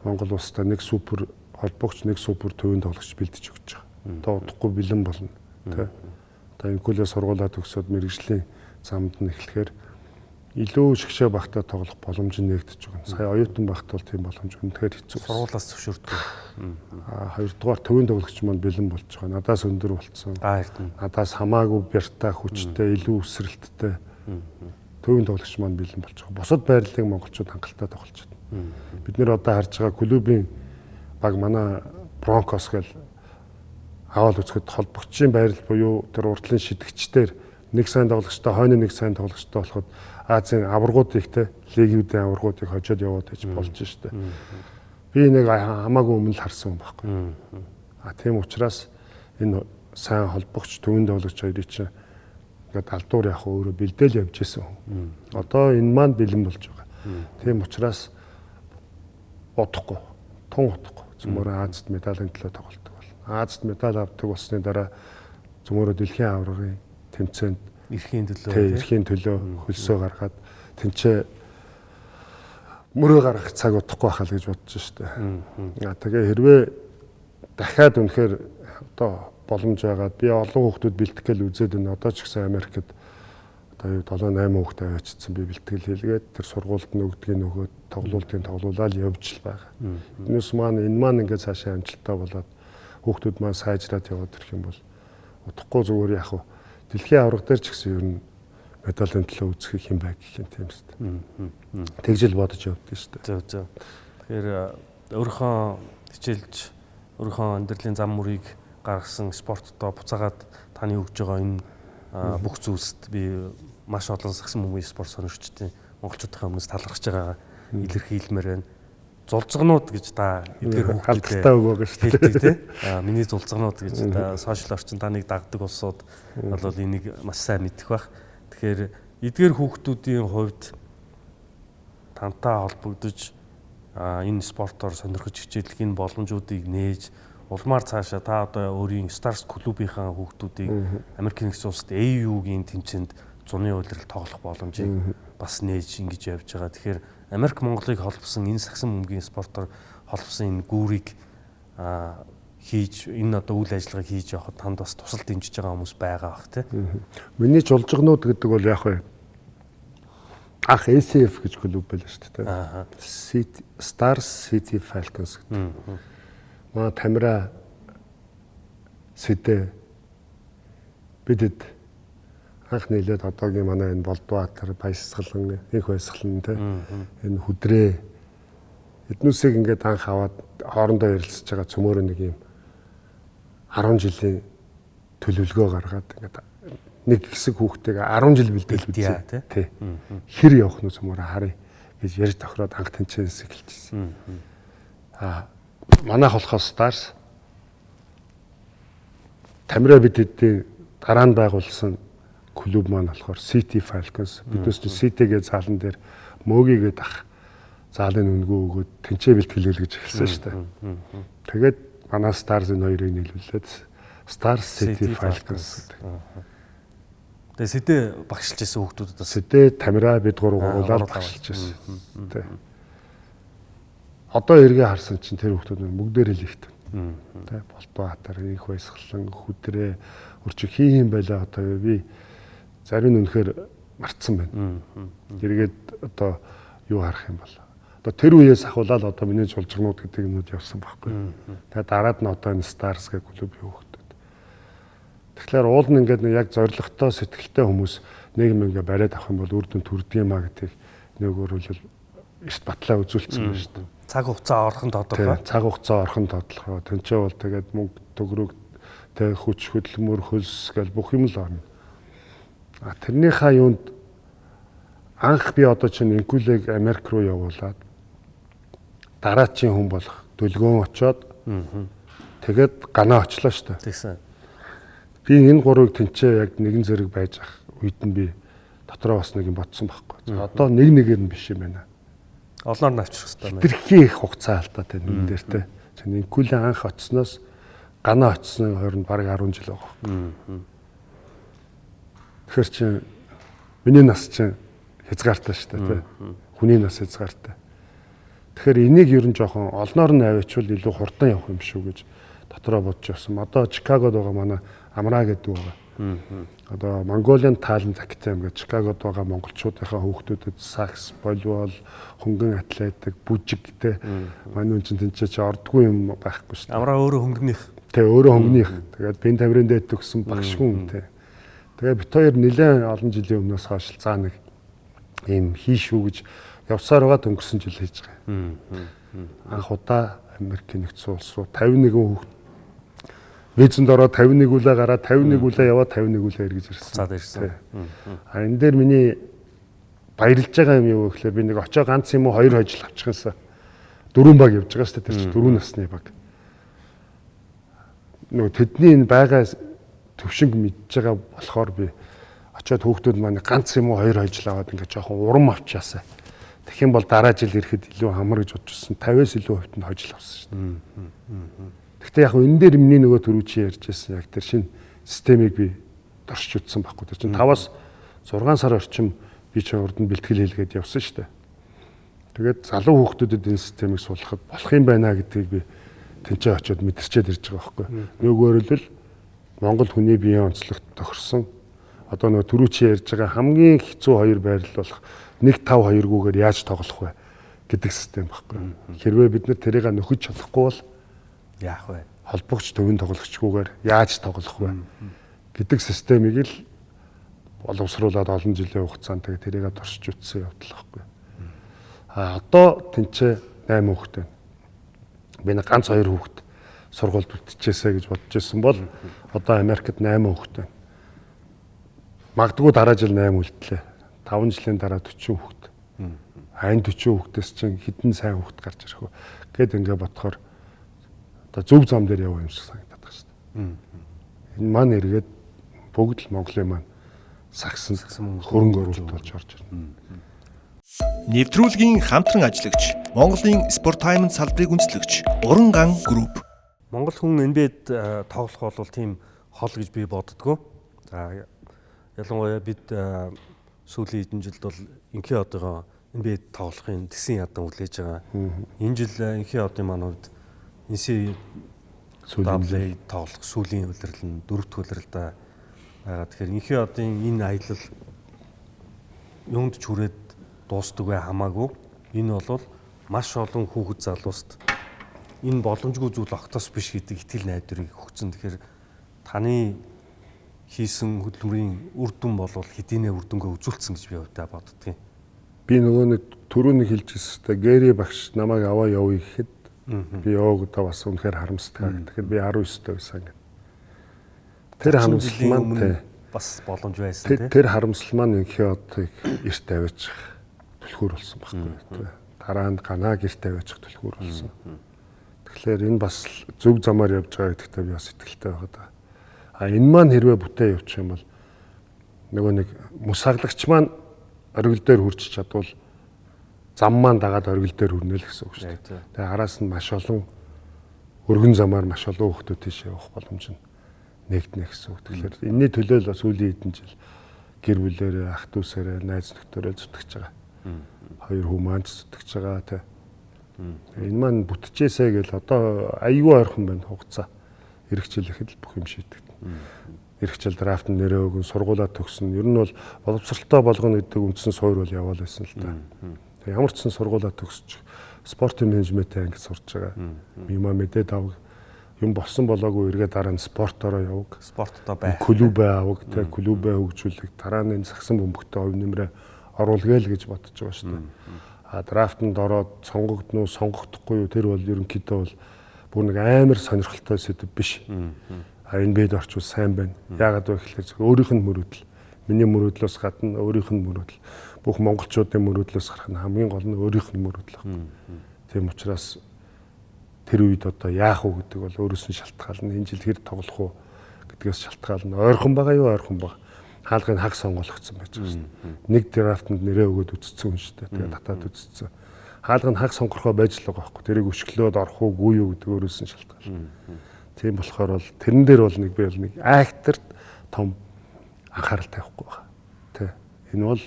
Монгол улстай нэг супер холбогч, нэг супер төвийн тоглогч бэлдэж өгч байгаа. Одоо удахгүй бэлэн болно тий. Одоо инкулээ сургуулаа төгсөөд мэрэгжлийн замд нь эхлэхээр илүү Шгшээ багтаа тоглох боломж нэгдэж байгаа. Сая оюутан багт бол тийм боломж үнэхээр хэцүү. Сургуулаас зөвшөөрдөг. Хоёрдугаар төвийн тоглогч маань бэлэн болж байгаа. Надаас өндөр болцсон. Надаас хамаагүй бяртай, хүчтэй, илүү өсрэлттэй төвийн тоглогч маань бэлэн болж байгаа. Бусад байрлалыг монголчууд хангалттай тоглож байна. Бид нэр одоо харж байгаа клубын баг манай Бронкос гэл аваад үзэхэд холбогчийн байрал буюу тэр уртлын шидэгчдэр нэг сайн тоглогчтой хойно нэг сайн тоглогчтой болоход Азийн аваргууд ихтэй лигүүдийн аваргуудыг хожоод яваад иж болж штэ. Би нэг хамаагүй өмнө л харсан юм байхгүй. Тийм учраас энэ сайн холбогч төвийн тоглогч хоёрыг чинь ингээд алдуур яг өөрөө бэлдээл явж исэн. Одоо энэ маань бэлэн болж байгаа. Тийм учраас удахгүй, тун удахгүй. Зөвмөр Азид медалийн төлөө тоглолдог бол. Азид медаль авдаг болсны дараа зөвмөр дэлхийн аваргын тэмцээнд эрхийн төлөө хөлсөө гаргаад тэнцээ мөрөө гаргах цаг удахгүй байхаа л гэж бодож штэ. Тэгээ хэрвээ дахиад үнэхээр одоо боломж байгаад би олон хүүхдүүд бэлтгэл үзээд байна. Одоо ч гэсэн Америкт одоо 7-8 хүүхдээ авчирсан би бэлтгэл хийлгээд тэр сургуульд нь өгдгийн нөгөөд тоглуулаад явж л байгаа. Энэс маань энэ маань ингээд цаашаа амжилттай болоод хүүхдүүд маань сайжраад яваад ирэх юм бол удахгүй зүгээр яг хөө дэлхийн авраг дээр ч гэсэн ер нь медалийн төлөө үзэх юм бай гэх юм тийм шүү дээ. Тэгжэл бодож явдсан шүү дээ. Зөв. Тэгэхээр өөрийнхөө хичээлж өөрийнхөө амьдралын зам мөрийг гаргасан спорттой буцаагаад таны өгж байгаа энэ бүх зүйлсд би маш олон сагсан бөмбөгийн спорт сонирхчдын монголчуудын өмнөөс талархаж байгаа илэрхийлмээр байна. Зулцгнууд гэж та эдгээр хүүхдүүдэд өгөөг шүү дээ тий. Миний зулцгнууд гэж та сошиал орчин таныг дагдаг улсууд бол энийг маш сайн мэдэх бах. Тэгэхээр эдгээр хүүхдүүдийн хувьд тантай холбогдож энэ спортоор сонирхож хичээллэх энэ боломжуудыг нээж улмаар цаашаа та одоо өөрийн Stars клубийнхаа хүүхдүүдийг Америкийн нэгдсэн улсад AU-гийн тэмцээнд зуны улирал тоглох боломжийг бас нээж ингэж явж байгаа. Тэгэхээр Америк Монголыг холбосон энэ сагсан бөмбөгийн спортоор холбосон энэ гүүрийг хийж энэ одоо үйл ажиллагааг хийж явахад танд бас тусал дэмжиж байгаа хүмүүс байгаа бах тий. Миний жулжгнууд гэдэг бол яг вэ ах ACF гэж клуб байлаа шүү дээ. Stars City Falcons гэдэг. Маа Тамира Сэдэ бидэд Анх нийлээд одоогийн манай энэ Болдбаатар, Баясгалан, Инх Баясгалан те энэ хүдрээ эднүсийг ингээд анх аваад хоорондоо ярилцж байгаа цөмөр нэг юм 10 жилийн төлөвлөгөө гаргаад ингээд нэг хэсэг хүүхдтэйгээ 10 жил бэлдээл үзье тий. Хэр явах нь цөмөр харъя гэж ярьж тохироод анх тэнцэнээс эхэлчихсэн. Манайх болохоор Stars Тамира бид хэдийн дараа нь байгуулсан клуб маань болохоор City Falcons. Бидээс чинь City-гээ заалан дээр мөөгийгээд ах заалын үнгөө өгөөд тэнцээ бэлтгэлээ гэж эхэлсэн шүү дээ. Тэгээд манай Stars-ын хоёрыг нийлүүлээд Stars City Falcons гэдэг. Тэгээ City багшилж ирсэн хүүхдүүд бас City Тамира бид гурав гуруулаад багшилж ирсэн. Тэ. Одоо эргээ харсан чинь тэр хүүхдүүд бүгдээр хэлэхт. Тэ. Болдбаатар, Инх Баясгалан, хүдрээ өрчөг хийм байлаа одоо би зарим нь үнэхээр мартсан байна. Эргээд одоо юу харах юм бол одоо тэр үеэс ахуулаад одоо миний жуулчгнууд гэдэг юмуд явсан байхгүй. Тэгээд дараад нь одоо энэ Stars гэх клуб юу хөгтөд. Тэгэхээр уул нь ингээд яг зоригтой сэтгэлтэй хүмүүс нийгэм ингээ бариад авах юм бол үр дүн төрдөг юм а гэдгийг нөгөөр хөлөл эрт батлаа үзүүлсэн байна шүү дээ. Цаг хугацаа орхон тодорхой. Цаг хугацаа орхон тодорхой. Тэнцээ бол тэгээд мөнгө төгрөг тэг хүч хөдөлмөр хөлс гэл бүх юм л орно. Тэрнийхээ юунд анх би одоо чинь инкулэг Америк руу явуулаад дараачийн хүн болох Дөлгөөн очоод тэгээд Гана очлоо шүү дээ. Тэгсэн. Би энэ гурвыг тэнцээ яг нэгэн зэрэг байж ах үед нь би дотроо бас нэг юм бодсон байхгүй. Одоо нэг нэгээр нь биш юм байна. Олноор навчих хэвээр байна. Тэрхий их хугацаа алдаад байна энэ дээр те. Чин инкулэг анх очсноос Гана очсны хооронд бараг 10 жил байгаа. Тэгэхээр чи миний нас чинь хязгаартай шүү дээ тий. Хүний нас хязгаартай. Тэгэхээр энийг ер нь жоохон олноор нь авчвал илүү хурдан явах юм шүү гэж дотроо бодож явсан. Одоо Чикагод байгаа манай Амраа гэдэг байгаа. Одоо Mongolian Talent Academy гэж Чикагод байгаа монголчуудынхаа хүүхдүүдэд сакс, волейбол, хөнгөн атлетик, бүжиг те. Манай үн чинь тэнцээ чи ордгүй юм байхгүй шүү дээ. Амраа өөрөө хөнгөнийх. Тэ өөрөө хөнгөнийх. Тэгээд бин тамирын дээд төгсөн багш хүн те. Тэгээ бит хоёр нэлээд олон жилийн өмнөөс хойш заа нэг ийм хийшүү гэж явсаар байгаа өнгөрсөн жил хийж байгаа. Анх удаа Америкийн нэгдсэн улс руу 51 хүүхд визэнд ороод 51 үлээ гараад 51 үлээ яваад 51 үлээ эргэж ирсэн. Цаад ирсэн. Энэ дээр миний баярлж байгаа юм юу гэхээр би нэг очоо ганц юм уу хоёр хожил авчихсан. 4 баг явж байгаа шүү дээ тэр чинь 4 насны баг. Нөгөө тэдний энэ байгаа төвшинг мэдж байгаа болохоор би очиод хүүхдүүд маань ганц юм уу хоёр хожил аваад ингээд жоохон урам авчаасаа. Тэгэх юм бол дараа жил ирэхэд илүү хамар гэж бодчихсон. 50-аас илүү хувьд нь хожил авсан шүү дээ. Гэхдээ яг энэ дээр миний нөгөө түрүү чи ярьж байсан яг тэр шинэ системийг би доршиж утсан байхгүй. Тэр чинь 5-аас 6 сар орчим би ч урд нь бэлтгэл хийлгээд явсан шүү дээ. Тэгээд залуу хүүхдүүдэд энэ системийг суулгахад болох юм байна гэдгийг би тэнцээ очиод мэдэрчээд ирж байгаа байхгүй. Нөгөөр нь Монгол хүний биеийн онцлогт тохирсон одоо нөгөө түрүү чи ярьж байгаа хамгийн хэцүү хоёр байрал болох 1-5-2-гүйгээр яаж тоглох вэ гэдэг систем байхгүй. Хэрвээ бид нар тэрийг нөхөж чадахгүй бол яах вэ? Холбогч төвийн тоглогчгүйгээр яаж тоглох вэ гэдэг системийг л боловсруулад олон жилийн хугацаанд тэрийг доршиж үтсэн явдал байхгүй. Одоо тэнцээ 8 хүүхэд байна. Би нэг ганц 2 хүүхэд сургуульд бүтчихээсэ гэж бодож ирсэн бол одоо Америкт 8 хүүхэд байна. Магадгүй дараа жил 8 үлдлээ. 5 жилийн дараа 40 хүүхэд. Айн 40 хүүхдээс чинь хэдэн сайн хүүхэд гарч ирэх вэ? Гэт ингээ бодохоор одоо зөв зам дээр яваа юм шиг санагдаад байна шүү дээ. Энэ маань эргээд бүгд л Монголын маань сагсан хөрөнгө оруулалт болж орж ирнэ. Нэвтрүүлгийн хамтран ажиллагч, Монголын спорт таймын салбарыг үндэслэгч Уранган групп. Монгол хүн NBA-д тоглох бол тийм хол гэж би боддгоо. За ялангуяа бид сүүлийн хэдэн жилд бол инхи одоогоо NBA-д тоглохын тэгсэн ядан хүлээж байгаа. Энэ жил инхи одын маань хувьд NCAA тоглох сүүлийн улирал нь 4-р улиралдаа байгаа. Тэгэхээр инхи одын энэ аялал юунд ч хүрээд дуустдаг бай хамаагүй. Энэ бол маш олон хүүхэд залууст энэ боломжгүй зүйл огтос биш гэдэг итгэл найдварыг өгсөн. Тэгэхээр таны хийсэн хөдөлмөрийн үр дүн бол хэдийнэ үр дүнгээ үзүүлсэн гэж би өвдөө боддгийн. Би нөгөө нэг түрүүний хэлжсэн Гэри багш намайг аваа явъя гэхэд би яваагдаа бас үнэхээр харамсдаг. Тэгэхээр би 19 дэх байсан гэнэ. Тэр харамсал маань бас боломж байсан тийм. Тэр харамсал маань инхээ одыг эрт тавиачих түлхүүр болсон байхгүй. Дараа нь ганаа гэрт тавиачих түлхүүр болсон. Тэгэхээр энэ бас зөв замаар явж байгаа гэдэгтээ би бас итгэлтэй байгаа. Энэ маань хэрвээ бүтээ явуучих юм бол нөгөө нэг мусаглагч маань оргил дээр хурж чадвал зам маань дагаад оргил дээр хүрнэ л гэсэн үг шүү дээ. Тэгээ араас нь маш олон өргөн замаар маш олон хүмүүс тийш явах боломж нь нэгднэ гэсэн үг. Тэгэхээр энэний төлөө л бас сүүлийн хэдэн жил гэр бүлээрээ, ах дүүсээрээ, найз нөхдөөрөө зүтгэж байгаа. Хоёр хүн маань зүтгэж байгаа тий. Энэ маань бүтчихээсэй гэл одоо аюу ойрхон байна хугацаа. Ирэх жил ихэд л бүх юм шийдэгдэнэ. Ирэх жил драфт нэрээ өгөн сургуулаа төгсөн. Ер нь бол боловсралтай болгоно гэдэг үндсэн суур бол яваал байсан л да. Тэг ямар ч сан сургуулаа төгсөж спортын менежментийн ангид сурч байгаа. Юма мэдээд авах юм болсон болоогүй эргээ дараа нь спортороо яваг. Спорттой байх. Клубээ авах, тэг клубээ хөгжүүлэх, дараа нь сагсан бөмбөгтэй хувь нэмрээ оруулъя л гэж бодож байгаа шүү дээ. Драфтанд ороод сонгогдно уу, сонгогдохгүй юу тэр бол ерөнхийдөө бол бүр нэг амар сонирхолтой сэдв биш. Энэ бид орчвол сайн байна. Яагаад вэ гэхээр өөрийнх нь мөрөөдөл. Миний мөрөөдлөөс гадна өөрийнх нь мөрөөдөл. Бүх монголчуудын мөрөөдлөөс гарах нь хамгийн гол нь өөрийнх нь мөрөөдөл байна. Тийм учраас тэр үед одоо яах вэ гэдэг бол өөрөөс нь шалтгаална. Энэ жил хэр тоглох уу гэдгээс шалтгаална. Ойрхон байгаа юу, ойрхон байгаа. Хаалгын хаг сонгогдсон байж байгаа шүү дээ. Нэг драфтанд нэрээ өгөөд үтцсэн хүн шүү дээ. Тэгээ татаад үтцсэн. Хаалгын хаг сонгохоо байж л байгаа байхгүй. Тэрийг өшгөлөөд орох уугүй юу гэдэг өөрөөс нь шалтгаална. Тийм болохоор бол тэрэн дээр бол нэг би бол нэг акторт том анхаарал тавихгүй байгаа. Тэ. Энэ бол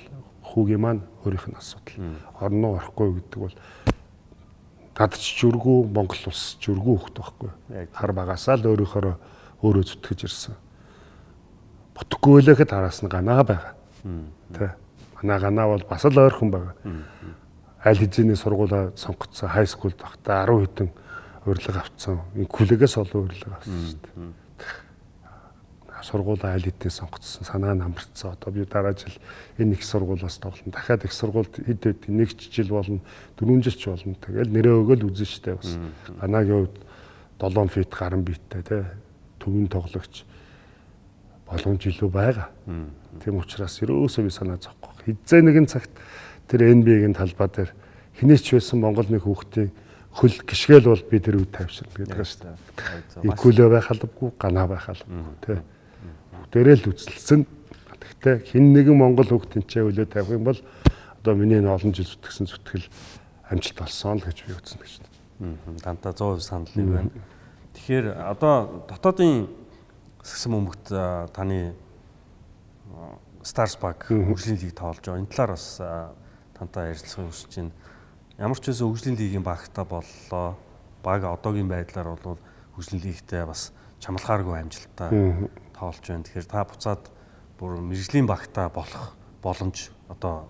хүүгийн маань өөрийнх нь асуудал. Орно уу орохгүй гэдэг бол гадч жүргүү Монгол улс жүргүү хөхт байхгүй. Хар багасаа л өөрөө зүтгэж ирсэн. Бодохгүй лэхэд араас нь ганаа байгаа. Тэ. Ганаа бол бас л ойрхон байгаа. Аль хэзээний сургуулаа сонгоцсон хай скулд багтаа 10 хэдэн урилга авцсан. Энэ күлэгээс олон урилга авсан шүү дээ. Сургуулаа аль хэдийн сонгоцсон. Санаа намарцсан. Одоо би дараа жил энэ их сургуулаас тоглоно. Дахиад их сургуульд хэд хэд нэг жил болно, 4 жил ч болно. Тэгэл нэрээ өгөөл үзэн штэ бас. Анагийн хувьд 7 фит гарan биеттэй тий. Төвийн тоглогч боломж илүү байгаа. Тийм учраас ерөөсөө би санаа зовхгүй. Хизээ нэгэн цагт тэр NBA-гийн талбай дээр хинээч байсан Монгол нэг хүүхдийн хөл гიშгэл бол би тэр үед тавьширна гэдэг шүү дээ. Икүлээ байх албагүй, ганаа байх албагүй тий. Бүгдээрээ л үзэлсэн. Гэхдээ хин нэгэн Монгол хүүхдийн ч хөлөө тавих юм бол одоо миний энэ олон жил зүтгэсэн зүтгэл амжилт болсон л гэж би үзсэн гэж шүү дээ. Дантаа 100% санал нэг байна. Тэгэхээр одоо дотоодын сагсан бөмбөгт таны Stars баг хөгжлийн лиг тоглож байгаа. Энэ талаар бас тантай ярилцахыг хүсэж байна. Ямар ч үсэн хөгжлийн лигийн багтаа боллоо. Баг одоогийн байдлаар бол хөгжлийн лигтэй бас чамлахааргүй амжилттай тоглож байна. Тэгэхээр та буцаад бүр мэржлийн багтаа болох боломж одоо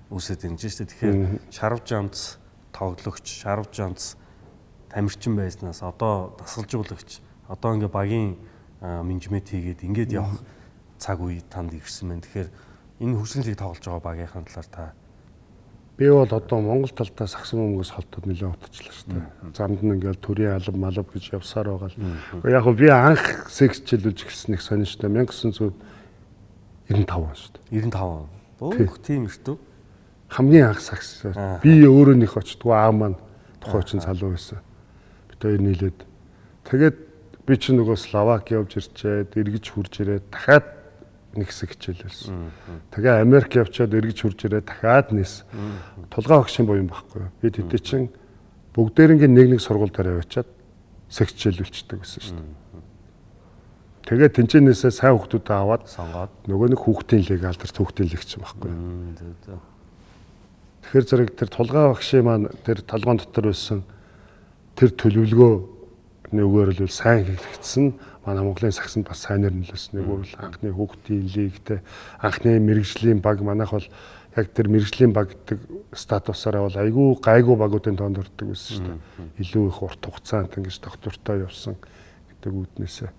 үүсэж ирж байна шүү дээ. Тэгэхээр шарав жанц тоглогч, шарав жанц тамирчин байснаас одоо дасгалжуулагч, одоо ингээ багийн менежмент хийгээд ингээд явах цаг үе танд ирсэн байна. Тэгэхээр энэ хөгжлийн лиг тоглож байгаа багийнхан талаар та би бол одоо Монгол талдаа сагсан бөмбөгөөс холтууд нэлээд утчлаа шүү дээ. Замд нь ингээл төрийн алба малб гэж явсаар байгаа л. Яг нь би анх секс хичээлүүлж эхэлсэн их сонин шүү дээ. 1995 он шүү дээ. 95. Бөөх тийм эртөө. Хамгийн анх сагс. Би өөрөө нөх очтгүй аа маань тухайн чинь залуу байсан. Бид хоёр нийлээд тэгээд би чинь нөгөө Словак явж ирчээд эргэж хурж ирээд дахиад нэг хэсэг хичээлсэн. Тэгээ Америк явчаад эргэж хурж ирээд дахиад нээс. Тулгаан багшийн буян байхгүй. Бид хэдий чин бүгдээрингийн нэг сургууль дээр аваачаад секс хичээлүүлчихдэг гэсэн шүү дээ. Тэгээ тэнцэнээсээ сайн хүүхдүүд аваад сонгоод нөгөө нэг хүүхдийн лиг алдарт хүүхдийн лиг чинь байхгүй. Тэгэхээр зэрэг тэр тулгаан багшийн маань тэр толгоон дотор байсан тэр төлөвлөгөө нэггээр л сайн хийгдсэн. Манай Монголын сагсанд бас сайнэр нөлөөсөн. Нэг бол анхны хүүхдийн лигтэй анхны мэрэгжлийн баг манайх бол яг тэр мэрэгжлийн баг гэдэг статусаараа бол айгүй гайгүй багуудын тоонд ордог байсан шүү дээ. Илүү их урт хугацаанд ингэж доктортой явсан гэдэг үүднээсээ.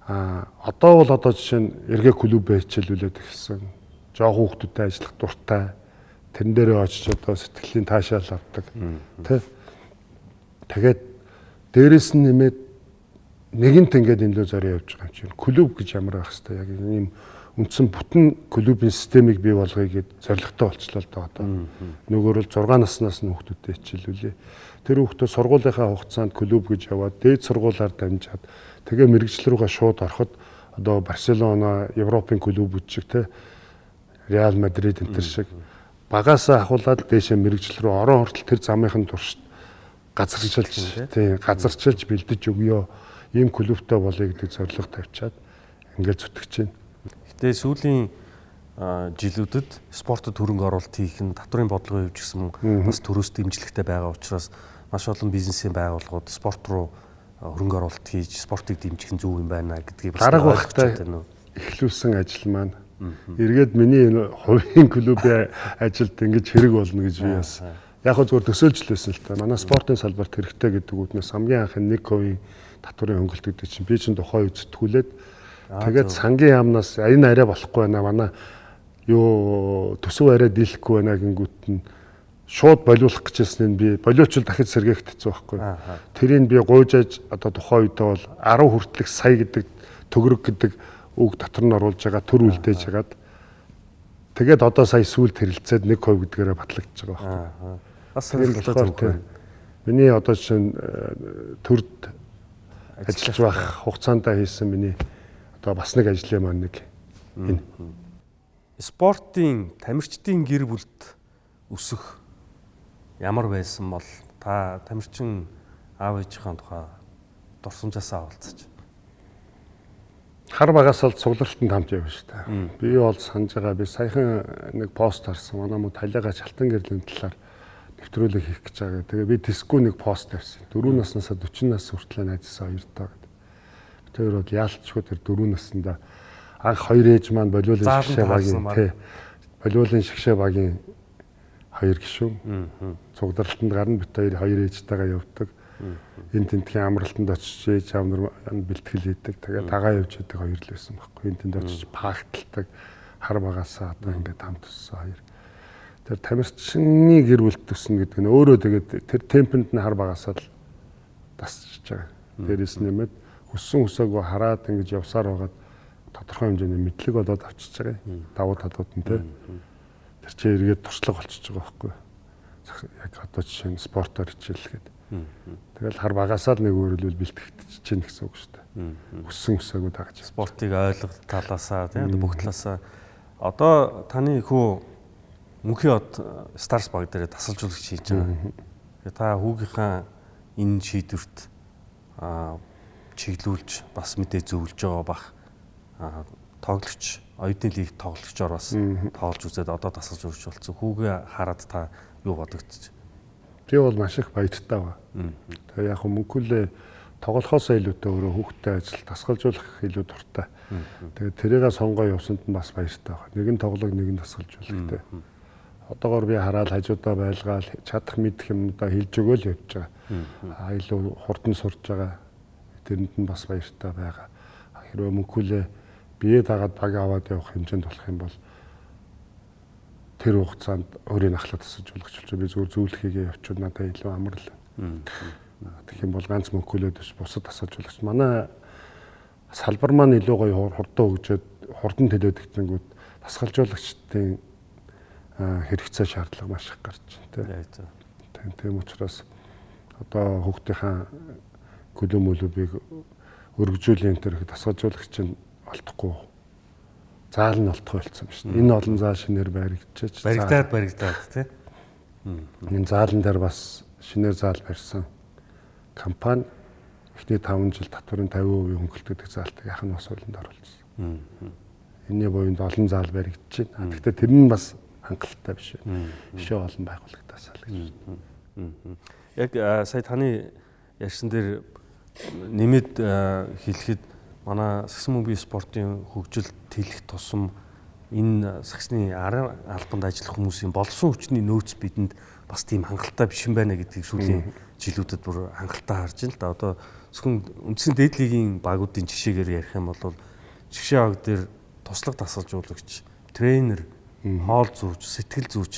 Одоо бол жишээ нь эргээ клуб хичээлүүлээд эхэлсэн. Жог хүүхдүүдтэй ажиллах дуртай. Тэрэн дээрээ очиж одоо сэтгэлийн таашаал авдаг. Тэ. Тэгээд дээрэс нь нэмээд нэгэнт ингээд энэ лөө зорио явж байгаа юм чинь. Клуб гэж ямар байх хэвээр яг ийм үндсэн бүтэн клубын системийг бий болгоё гэд зорилготой болчлоо л доо одоо. Нөгөөр л 6 наснаас нь хүүхдүүдтэй хичээлүүлээ. Тэр хүүхдүүд сургуулийнхаа хугацаанд клуб гэж яваад дээд сургуулаар дамжаад тэгээ мэрэгжил рүүгээ шууд ороход одоо Барселона, Европын клубүүд шиг те Реал Мадрид энэ төр шиг багаасаа ахуулаад дээшээ мэрэгжил рүү орон хүртэл тэр замынхын турш газарчилж бэлдэж өгөө. Ийм клубтай болъё гэдэг зорилго тавьчаад ингээд зүтгэж байна. Гэтэ сүүлийн жилүүдэд спортод хөрөнгө оруулалт хийх нь татврын бодлого явж гисэн бас төрөөс дэмжлэгтэй байгаа учраас маш олон бизнесийн байгууллагууд спорт руу хөрөнгө оруулалт хийж спортыг дэмжих нь зөв юм байна гэдгийг бас дарга багтаа эхлүүлсэн ажил маань эргээд миний энэ хувийн клубын ажилд ингэж хэрэг болно гэж би бас яг хөө зөвхөн төсөөлжлээсэн л та. Манай спортын салбарт хэрэгтэй гэдэг үднээс хамгийн анх нь 1% татврын хөнгөлт гэдэг чинь би чинь тухай үзтгүүлээд тэгээд сангийн яамнаас энэ арай болохгүй байна. Манай юу төсөв арай дийлэхгүй байна гингүүт нь шууд болиулах гэжсэн нь би болиучвал дахиж сэргээх хэцүү байхгүй. Тэрийг би гуйжааж одоо тухайн үедээ бол 10 хүртэлх сая гэдэг төгрөг гэдэг үг дотор нь оруулж байгаа төр үлдээж хагаад тэгээд одоо сая сүүлд хэрэлцээд 1% гэдгээрээ батлагдчихж байгаа байхгүй. Бас сонирхолтой зөвхөн. Миний одоо чинь төрд ажиллаж байх хугацаанд хийсэн миний одоо бас нэг ажлын маань нэг энэ. Спортын тамирчдын гэр бүлд өсөх ямар байсан бол та тамирчин аав ээжийнхээ тухай дурсамжаасаа хавалцаж. Хар багасаа л цуглалтанд хамт явна шүү дээ. Би бол санаж байгаа би саяхан нэг пост харсан. Манай мөн талигаа Чалтан гэрлийн талаар нэвтрүүлэг хийх гэж байгаа. Тэгээ би Тэсгүй нэг пост тавьсан. 4 наснаас 40 нас хүртэл найзсаа хоёртоо гэдэг. Тэр бол яалтчгүй тэр 4 наснда анх хоёр ээж маань болиулын шгшээ багийн тий. Болиулын шгшээ багийн хоёр гишүүн. Цуглартанд гарна бит хоёр ээжтэйгээ явдаг. Энэ тентгийн амралтанд очиж ээж аав нар бэлтгэл хийдэг. Тэгээд тагаа явж идэг хоёр л байсан байхгүй. Энэ тэнд очиж пакталдаг хар багасаа одоо ингээд хамт өссөн хоёр. Тэр тамирчны гэр бүл төснө гэдэг нь өөрөө тэгээд тэр темпэнд нь хар багасаа л тасчихж байгаа. Дээрээс нэмээд өссөн өсөөгөө хараад ингэж явсаар байгаад тодорхой хэмжээний мэдлэг болоод авчиж байгаа. Давуу талууд нь те. Тэр чинь эргээд туршлага болчихж байгаа байхгүй. Яг одоо жишээ нь спортоор хичээлгээд. Тэгэл хар багасаа л нэг өөрөлдөл бэлтгэж чинь гэсэн үг шүү дээ. Өссөн өсөөгөө дагаж. Спортыг ойлгох талаасаа тийм бүх талаасаа одоо таны хүү Мөнхийн хот Старс баг дээр тасалжуулагч хийж байгаа. Та хүүгийнхаа энэ шийдвэрт чиглүүлж бас мэдээ зөвлөж байгаа бах тоглогч оюутны лиг тоглогчоор бас тоолж үзээд одоо тасалжуулагч болсон. Хүүгээ хараад та юу бодогдчих? Би бол маш их баяртай ба. Тэгээ яг мөнгөлөө тоглохоосоо илүүтэй өөрөө хүүхдтэй ажил тасгалжуулах илүү дуртай. Тэгээ тэрийгээ сонгоо явсанд нь бас баяртай ба. Нэгэн тоглог нэгэн тасгалжуулахтай. Одоогоор би хараад хажуудаа байлгаал чадах мэдэх юмудаа хэлж өгөөл явж байгаа. Илүү хурдан сурж байгаа. Тэрэнд нь бас баяртай байгаа. Хэрвээ мөнгөлөө бие дагаад баг аваад явах хэмжээнд болох юм бол тэр хугацаанд өөрийн ахлаа тасалжуулагч болж би зүгээр зөвлөхийгээ явуучвал надад илүү амар л. Тэгэх юм бол ганц мөнгөлөөд биш бусад тасалжуулагч. Манай салбар маань илүү гоё хурдан хөгжөөд хурдан төлөөд гингүүд тасгалжуулагчдын хэрэгцээ шаардлага маш их гарч байна тийм. Тийм учраас одоо хүүхдийнхаа клубыг өргөжүүлийн тэр тасгалжуулагч нь олдохгүй заал нь олдох болсон байна шүү дээ. Энэ олон заа шинээр баригдчихэж баригдаад тийм. Энэ заалан дээр бас шинээр заал барьсан компани эхний 5 жил татврын 50% хөнгөлтөд заалтыг яхан бас хуулинд оруулсан. Энэний буйнд олон заал баригдчихэж байна. Гэхдээ тэр нь бас хангалттай биш байна. Ишээ олон байгууллагатаас л гэж. Яг сая таны ярьсан дээр нэмэд хэлэхэд манай сагсан мөнгөний спортын хөгжилд тэлэх тусам энэ сагсны арын албанд ажиллах хүмүүсийн болсон хүчний нөөц бидэнд бас тийм хангалттай биш юм байна гэдгийг сүүлийн жилүүдэд бүр хангалттай харж байна л да. Одоо зөвхөн үндсэн дээд лигийн багуудын жишээгээр ярих юм бол жигшээ аг дээр туслах дасгалжуулагч, тренер, хоол зүүж, сэтгэл зүүж,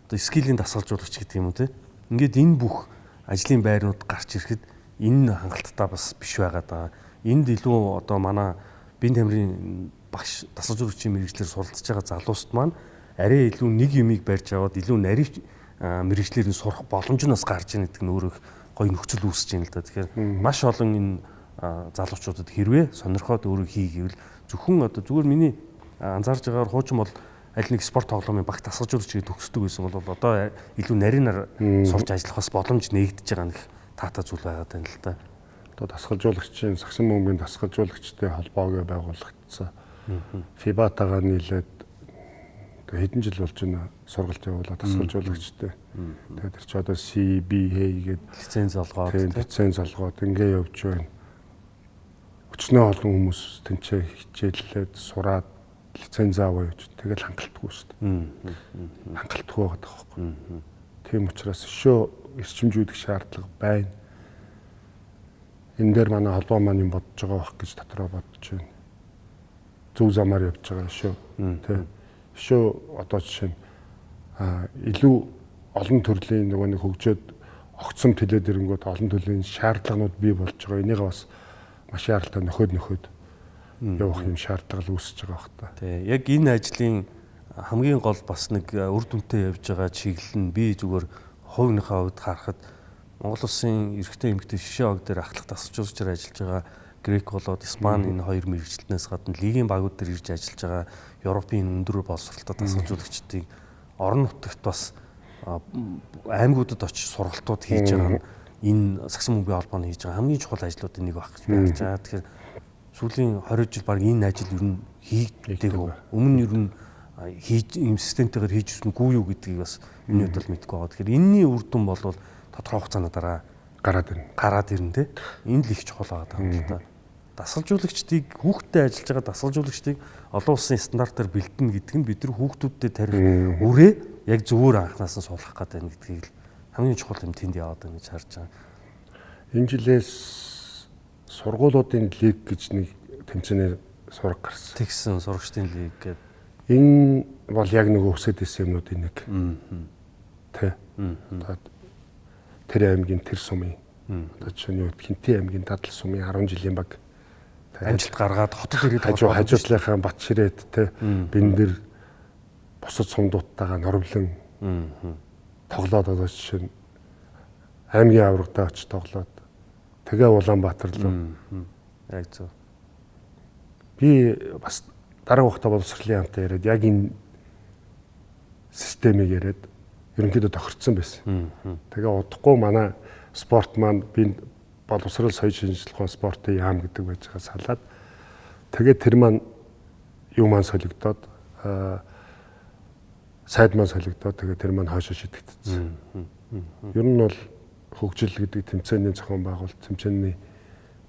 одоо скиллийн дасгалжуулагч гэдэг юм уу те. Ингээд энэ бүх ажлын байрнууд гарч ирэхэд энэ хангалттай бас биш байгаад байгаа. Энд илүү одоо манай биеийн тамирын багш дасгалжуулагчийн мэргэжлэр суралцж байгаа залуусд маань арай илүү нэг юмыг барьж аваад илүү нарийн мэргэжлэр нь сурах боломж нь бас гарч ийн гэдэг нь өөрөө гоё нөхцөл үүсэж байна л да. Тэгэхээр маш олон энэ залуучуудад хэрвээ сонирхоод өөрөө хий гэвэл зөвхөн одоо зүгээр миний анзаарж байгаагаар хуучин бол аль нэг спорт тоглоомын багт дасгалжуулагч гэж төгсдөг байсан бол одоо илүү нарийнаар сурж ажиллах бас боломж нээгдэж байгаа нэг таатай зүйл байгаад байна л да. Одоо дасгалжуулагчийн сагсан бөмбөгийн дасгалжуулагчтай холбоог байгуулагдсан. FIBA-тайгаа нийлээд хэдэн жил болж байна сургалт явуулаад дасгалжуулагчтай. Тэгээд тэр чи одоо CBA гэдэг лиценз олгоод ингээ явж байна. Өчнөө олон хүмүүс тэнцээ хичээллээд сураад лиценз аваа явж тэгэл хангалтгүй шүү дээ. Хангалтгүй байгаа байхгүй. Тийм учраас өшөө эрчимжүүлэх шаардлага байна. Энэ дээр манай холбоо маань юм бодож байгаа байх гэж дотроо бодож байна. Зөв замаар явж байгаа шүү. Тэ. Өшөө одоо жишээ нь илүү олон төрлийн нөгөө нэг хөгжөөд огцом тэлээд ирэнгүүт олон төрлийн шаардлаганууд бий болж байгаа. Энийг бас маш яралтай нөхөд явах юм шаардлага үүсэж байгаа байх та. Тий. Яг энэ ажлын хамгийн гол бас нэг үр дүнтэй явж байгаа чиглэл нь би зүгээр хувийнхаа хувьд харахад Монгол улсын эрэгтэй эмэгтэй шишээ ог дээр ахлах дасгалжуулагчаар ажиллаж байгаа Грек болоод Испани энэ хоёр мэргэжилтнээс гадна лигийн багууд дээр ирж ажиллаж байгаа Европын өндөр боловсролтой дасгалжуулагчдыг орон нутагт бас аймагуудад очиж сургалтууд хийж байгаа энэ сагсан бөмбөгийн холбооны хийж байгаа хамгийн чухал ажлуудын нэг байх гэж би харж байгаа. Тэгэхээр сүүлийн 20 жил баг энэ ажил ер нь хийгдэг. Өмнө нь ер нь хийж ийм системтэйгээр хийж өгснөгүй юу гэдгийг бас миний хувьд л мэдэхгүй байгаа. Тэгэхээр энэний үр дүн бол тодорхой хугацааны дараа гараад ирнэ те. Энэ л их чухал байгаа юм л да. Дасгалжуулагчдыг хүүхдтэй ажиллаж байгаа дасгалжуулагчдыг олон улсын стандартаар бэлдэнэ гэдэг нь бид нар хүүхдүүдтэй тарих үрээ яг зөвөр анханаас нь суулгах гэдэг нь гэдгийг л хамгийн чухал юм тэнд яваад байна гэж харж байгаа. Энэ жилээс сургуулиудын лиг гэж нэг тэмцээнээр сураг гарсан. Тэгсэн сурагчдын лиг гэдэг. Энэ бол яг нэг өсөд исэн юмнуудын нэг. Тэ. Тэр аймгийн тэр сумын. Одоо чинь юу Хинтээ аймгийн Дадал сумын 10 жилийн баг амжилт гаргаад хотод ирээд хажуудлынхаа Батширээд тэ бэн дээр бусад сумдуудтайгаа норовлон тоглоод одоо чинь аймгийн аврагтаа очиж тоглоод тэгээ Улаанбаатар руу яг зөв. Би бас дараа хугацаа боловсролын хамтаа яриад яг энэ системийг яриад ерөнхийдөө тохирцсон байсан. Тэгээ удахгүй манай спорт маань би боловсрол соёл шинжилгээ спортын яам гэдэг байж байгаа салаад тэгээд тэр маань юу маань солигдоод сайд маань солигдоод тэгээд тэр маань хойшоо шидэгдсэн. Ер нь бол хөгжил гэдэг тэмцээний зохион байгуулалт тэмцээний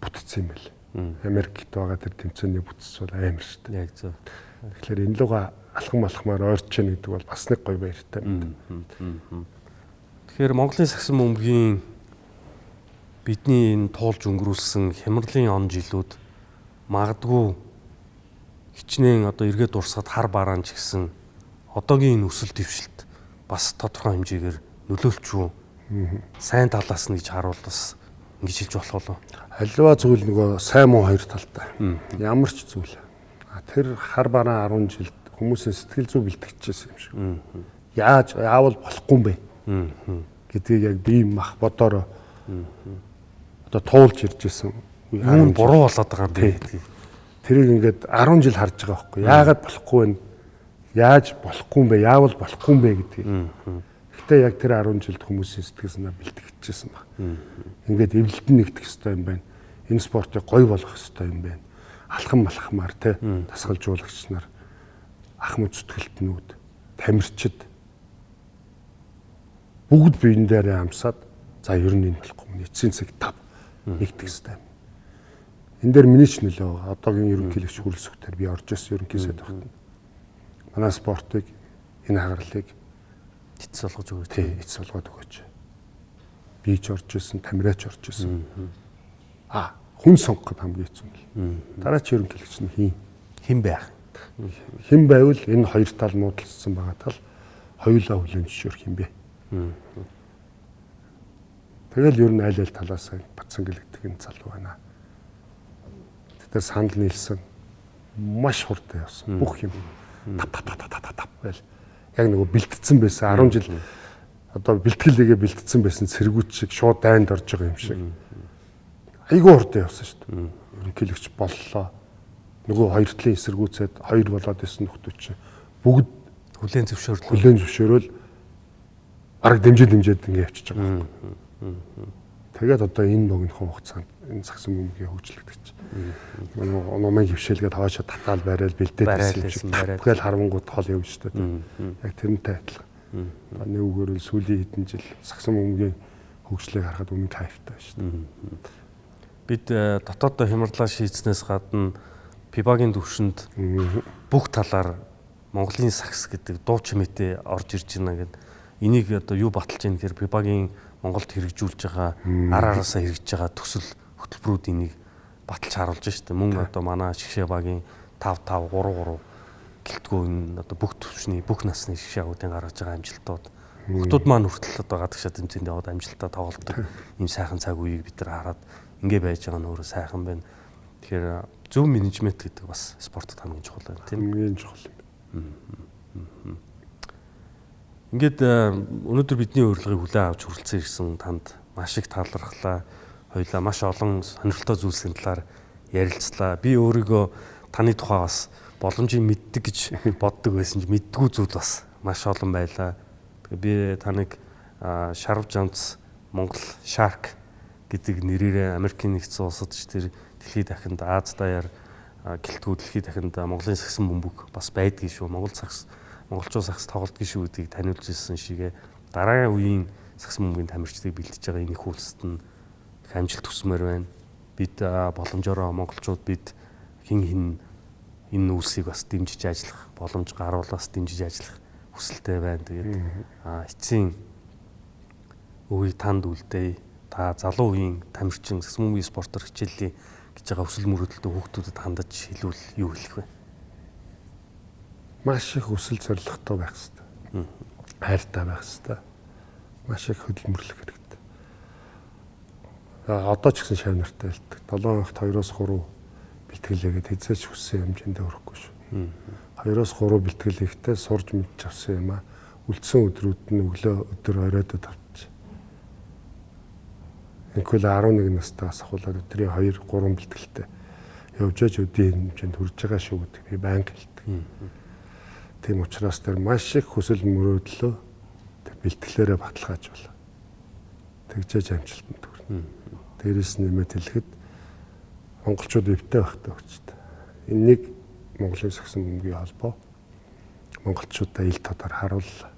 бүтцсэн юм байл. Америкт байгаа тэр тэмцээний бүтц бол амар шүү дээ. Яг зөв. Тэгэхээр энэ луга алхам алхмаар ойрч яах гэдэг бол бас нэг гоё баяртай байна. Тэгэхээр Монголын сагсан бөмбөгийн бидний энэ туулж өнгөрүүлсэн хямралын он жилүүд магадгүй хичнээн одоо эргээд дурсахад хар бараан ч гэсэн одоогийн энэ өсөлт дэвшилт бас тодорхой хэмжээгээр нөлөөлч үү? Сайн талаас нь гэж харуул бас ингэж хэлж болох болов. Аливаа зүйл нөгөө сайн муу хоёр талтай. Ямар ч зүйл. Тэр хар бараан 10 жилд хүмүүсийн сэтгэл зүй бэлтгэжсэн юм шиг. Яаж яавал болохгүй юм бэ? Гэдгийг яг бие мах бодороо одоо туулж ирж исэн. Юу буруу болоод байгаа юм бэ гэдгийг. Тэрийг ингээд 10 жил харж байгаа байхгүй. Яагаад болохгүй вэ? Яаж болохгүй юм бэ? Яавал болохгүй юм бэ гэдгийг. Гэхдээ яг тэр 10 жилд хүмүүсийн сэтгэл санаа бэлтгэжсэн баг. Ингээд эвлэлтэн нэгдэх хэрэгтэй юм байна. Энэ спортыг гоё болгох хэрэгтэй юм байна. Алхам малхмаар те дасгалжуулагч нар ах мэд зүтгэлтнүүд тамирчид бүгд биеийн дээрээ амсаад за ер нь энэ болохгүй эцсийн цаг 5 нэгдэх хэрэгтэй. Энэ дээр миний ч нөлөө байгаа. Одоогийн ерөнхийлөгч хүрэлцэхтэр би орж ирсэн ерөнхий сайд багт. Манай спортыг энэ хагарлыг эцэс болгож өгөөч. Тий, эцэс болгоод өгөөч. бийж орж исэн, тамираач орж исэн. Хүн сонгоход хамгийн хэцүү юм. Дараач ерөнхийлөгч нь хэн байх? Хэн байвал энэ хоёр тал муудалцсан байгаа тал хоёулаа хүлээн зөвшөөрөх юм бэ? Тэгэл ер нь аль аль талаас бацсан гэлэгдэх энэ залуу байна. Тэр санал нийлсэн маш хурдан явсан. Бүх юм тап байл. Яг нөгөө бэлтгэсэн байсан 10 жил одоо бэлтгэлээгээ бэлтгэсэн байсан цэргүүч шиг шууд дайнд орж байгаа юм шиг. Айгүй хурдан явсан шүү дээ. Ерөнхийлөгч боллоо. Нөгөө хоёр талын эсэргүүцээд хоёр болоод исэн нөхдөөч бүгд хүлээн зөвшөөрөл арга дэмжээд ингэ явчихж байгаа. Тэгээд одоо энэ богинохон хугацаанд энэ сагсан бөмбөгийн хөгжлөгдөж. Номын хөвшөлгээд хаашаа татаал барайл бэлдээдсэн. Тэгэл харвангууд хол явж штэ. Яг тэрнтэй адилхан. Нэг үгээр л сүүлийн хэдэн жил сагсан бөмбөгийн хөгжлийг харахад үнэн кайфтай штэ. Бид дотооддоо хямралаа шийдснээс гадна ФИБА-гийн төвшөнд бүх талаар Монголын сакс гэдэг дуу чимээтэй орж ирж байна гэдэг. Энийг одоо юу баталж яах гэхээр ФИБА-гийн Монголд хэрэгжүүлж байгаа араасаа хэрэгжиж байгаа төсөл хөтөлбөрүүд энийг баталж харуулж штэ. Мөн одоо манай шгшээ багийн 5-5-3-3 гэлтгүү энэ одоо бүх төвчний бүх насны шгшээ агуудын гаргаж байгаа амжилтууд. Хотууд маань хүртэл одоо гадагшаа тэмцээнд яваад амжилтаа тоглодог ийм сайхан цаг үеийг бид нар хараад ингэ байж байгаа нь өөрөө сайхан байна. Тэгэхээр зөв менежмент гэдэг бас спортод хамгийн чухал байна тийм. Хамгийн чухал юм. Ингээд өнөөдөр бидний урилгыг хүлээн авч хүрэлцэн ирсэн танд маш их талархлаа. Хоёулаа маш олон сонирхолтой зүйлсийн талаар ярилцлаа. Би өөрийгөө таны тухай бас боломжийг мэддэг гэж боддог байсан ч мэддгүй зүйл бас маш олон байлаа. Тэгээ би таныг Sharp Jumps Монгол Shark гэдэг нэрээр Америкийн нэгдсэн улсад ч тэр дэлхийд дахинд Аз даяар гэлтгүү дэлхийд дахинд Монголын сагсан бөмбөг бас байдгийг шүү. Монголчууд сакс тоглодгийн шүү гэдгийг таниулж ирсэн шигээ дараагийн үеийн сагсан бөмбөгийн тамирчдыг бэлдэж байгаа энэ их улсад нь их амжилт төсмөр байна. Бид боломжоор монголчууд бид хин энэ үйлсийг бас дэмжиж ажиллах боломж гаруулаас дэмжиж ажиллах хүсэлтэй байна. Тэгээд эцсийн үеийг танд үлдээе. Та залуу үеийн тамирчин сагсан бөмбөгийн спортоор хичээллээ гэж байгаа хүсэл мөрөөдөлтөд хүүхдүүдэд хандаж хэлвэл юу хэлэх вэ? Маш их хүсэл зоригтой байх хэрэгтэй. Хайртай байх хэрэгтэй. Маш их хөдөлмөрлөх хэрэгтэй. Одоо ч гэсэн шав нартай хэлдэг. 7 хоногт 2-3 бэлтгэлээгээд хэзээ ч хүссэн хэмжээндээ хүрэхгүй шүү. 2-3 бэлтгэл хийхдээ сурж мэдж авсан юм аа. Үлдсэн өдрүүд нь өдөр оройдод авчих. Ингээл 11 настайгаас ахуулаад өдрийн 2-3 бэлтгэлтэй явж аж өдийн хэмжээнд хүрж байгаа шүү гэдэг би байнга хэлдэг. Тийм учраас тэр маш их хүсэл мөрөөдлөө тэр бэлтгэлээрээ баталгааж байна. Тэгжээж амжилтанд хүрнэ. Дээрээс нэмээд хэлэхэд монголчууд өвтэй байхтай өгчтэй. Энийг Монголын сагсан бөмбөгийн холбоо монголчуудаа ил тодор харууллаа.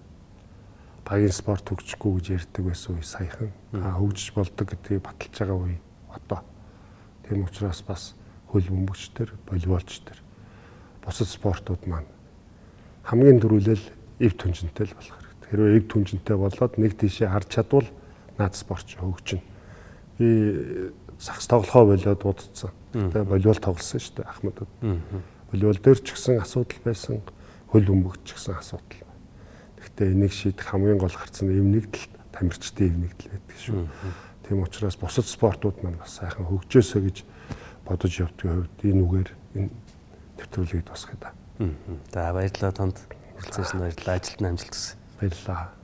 Багийн спорт хөгжихгүй гэж ярьдаг байсан үе саяхан. Хөгжиж болдог гэдгийг баталж байгаа үе одоо. Тийм учраас бас хөл бөмбөгчдөр, волейболчдэр бусад спортууд маань хамгийн түрүүлэл эв түнжинтэй л болох хэрэгтэй. Хэрвээ эв түнжинтэй болоод нэг тийшээ харж чадвал наад спортч хөгжинэ. Би сакс тоглохоо болоод удацсан. Тэгээ волейбол тоглосон шүү дээ Ахмадад. Волейбол дээр ч гэсэн асуудал байсан, хөл бөмбөгч ч гэсэн асуудал. Гэхдээ энийг шийдэх хамгийн гол гарцсан эвнэгдэл, тамирчдын эвнэгдэл байдаг шүү. Тийм учраас бусад спортууд маань бас сайхан хөгжөөсэй гэж бодож явдгийн хувьд энэ үгээр энэ төвлөрүүлгийг тусгая да. За баярлалаа танд. Хүрэлцээс нь баярлалаа. Ажилд нь амжилт хүсье. Баярлалаа.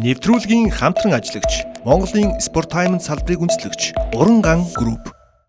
Нэвтрүүлгийн хамтран ажиллагч Монголын Sport Time салбарыг үндэслэгч Уран Ган Групп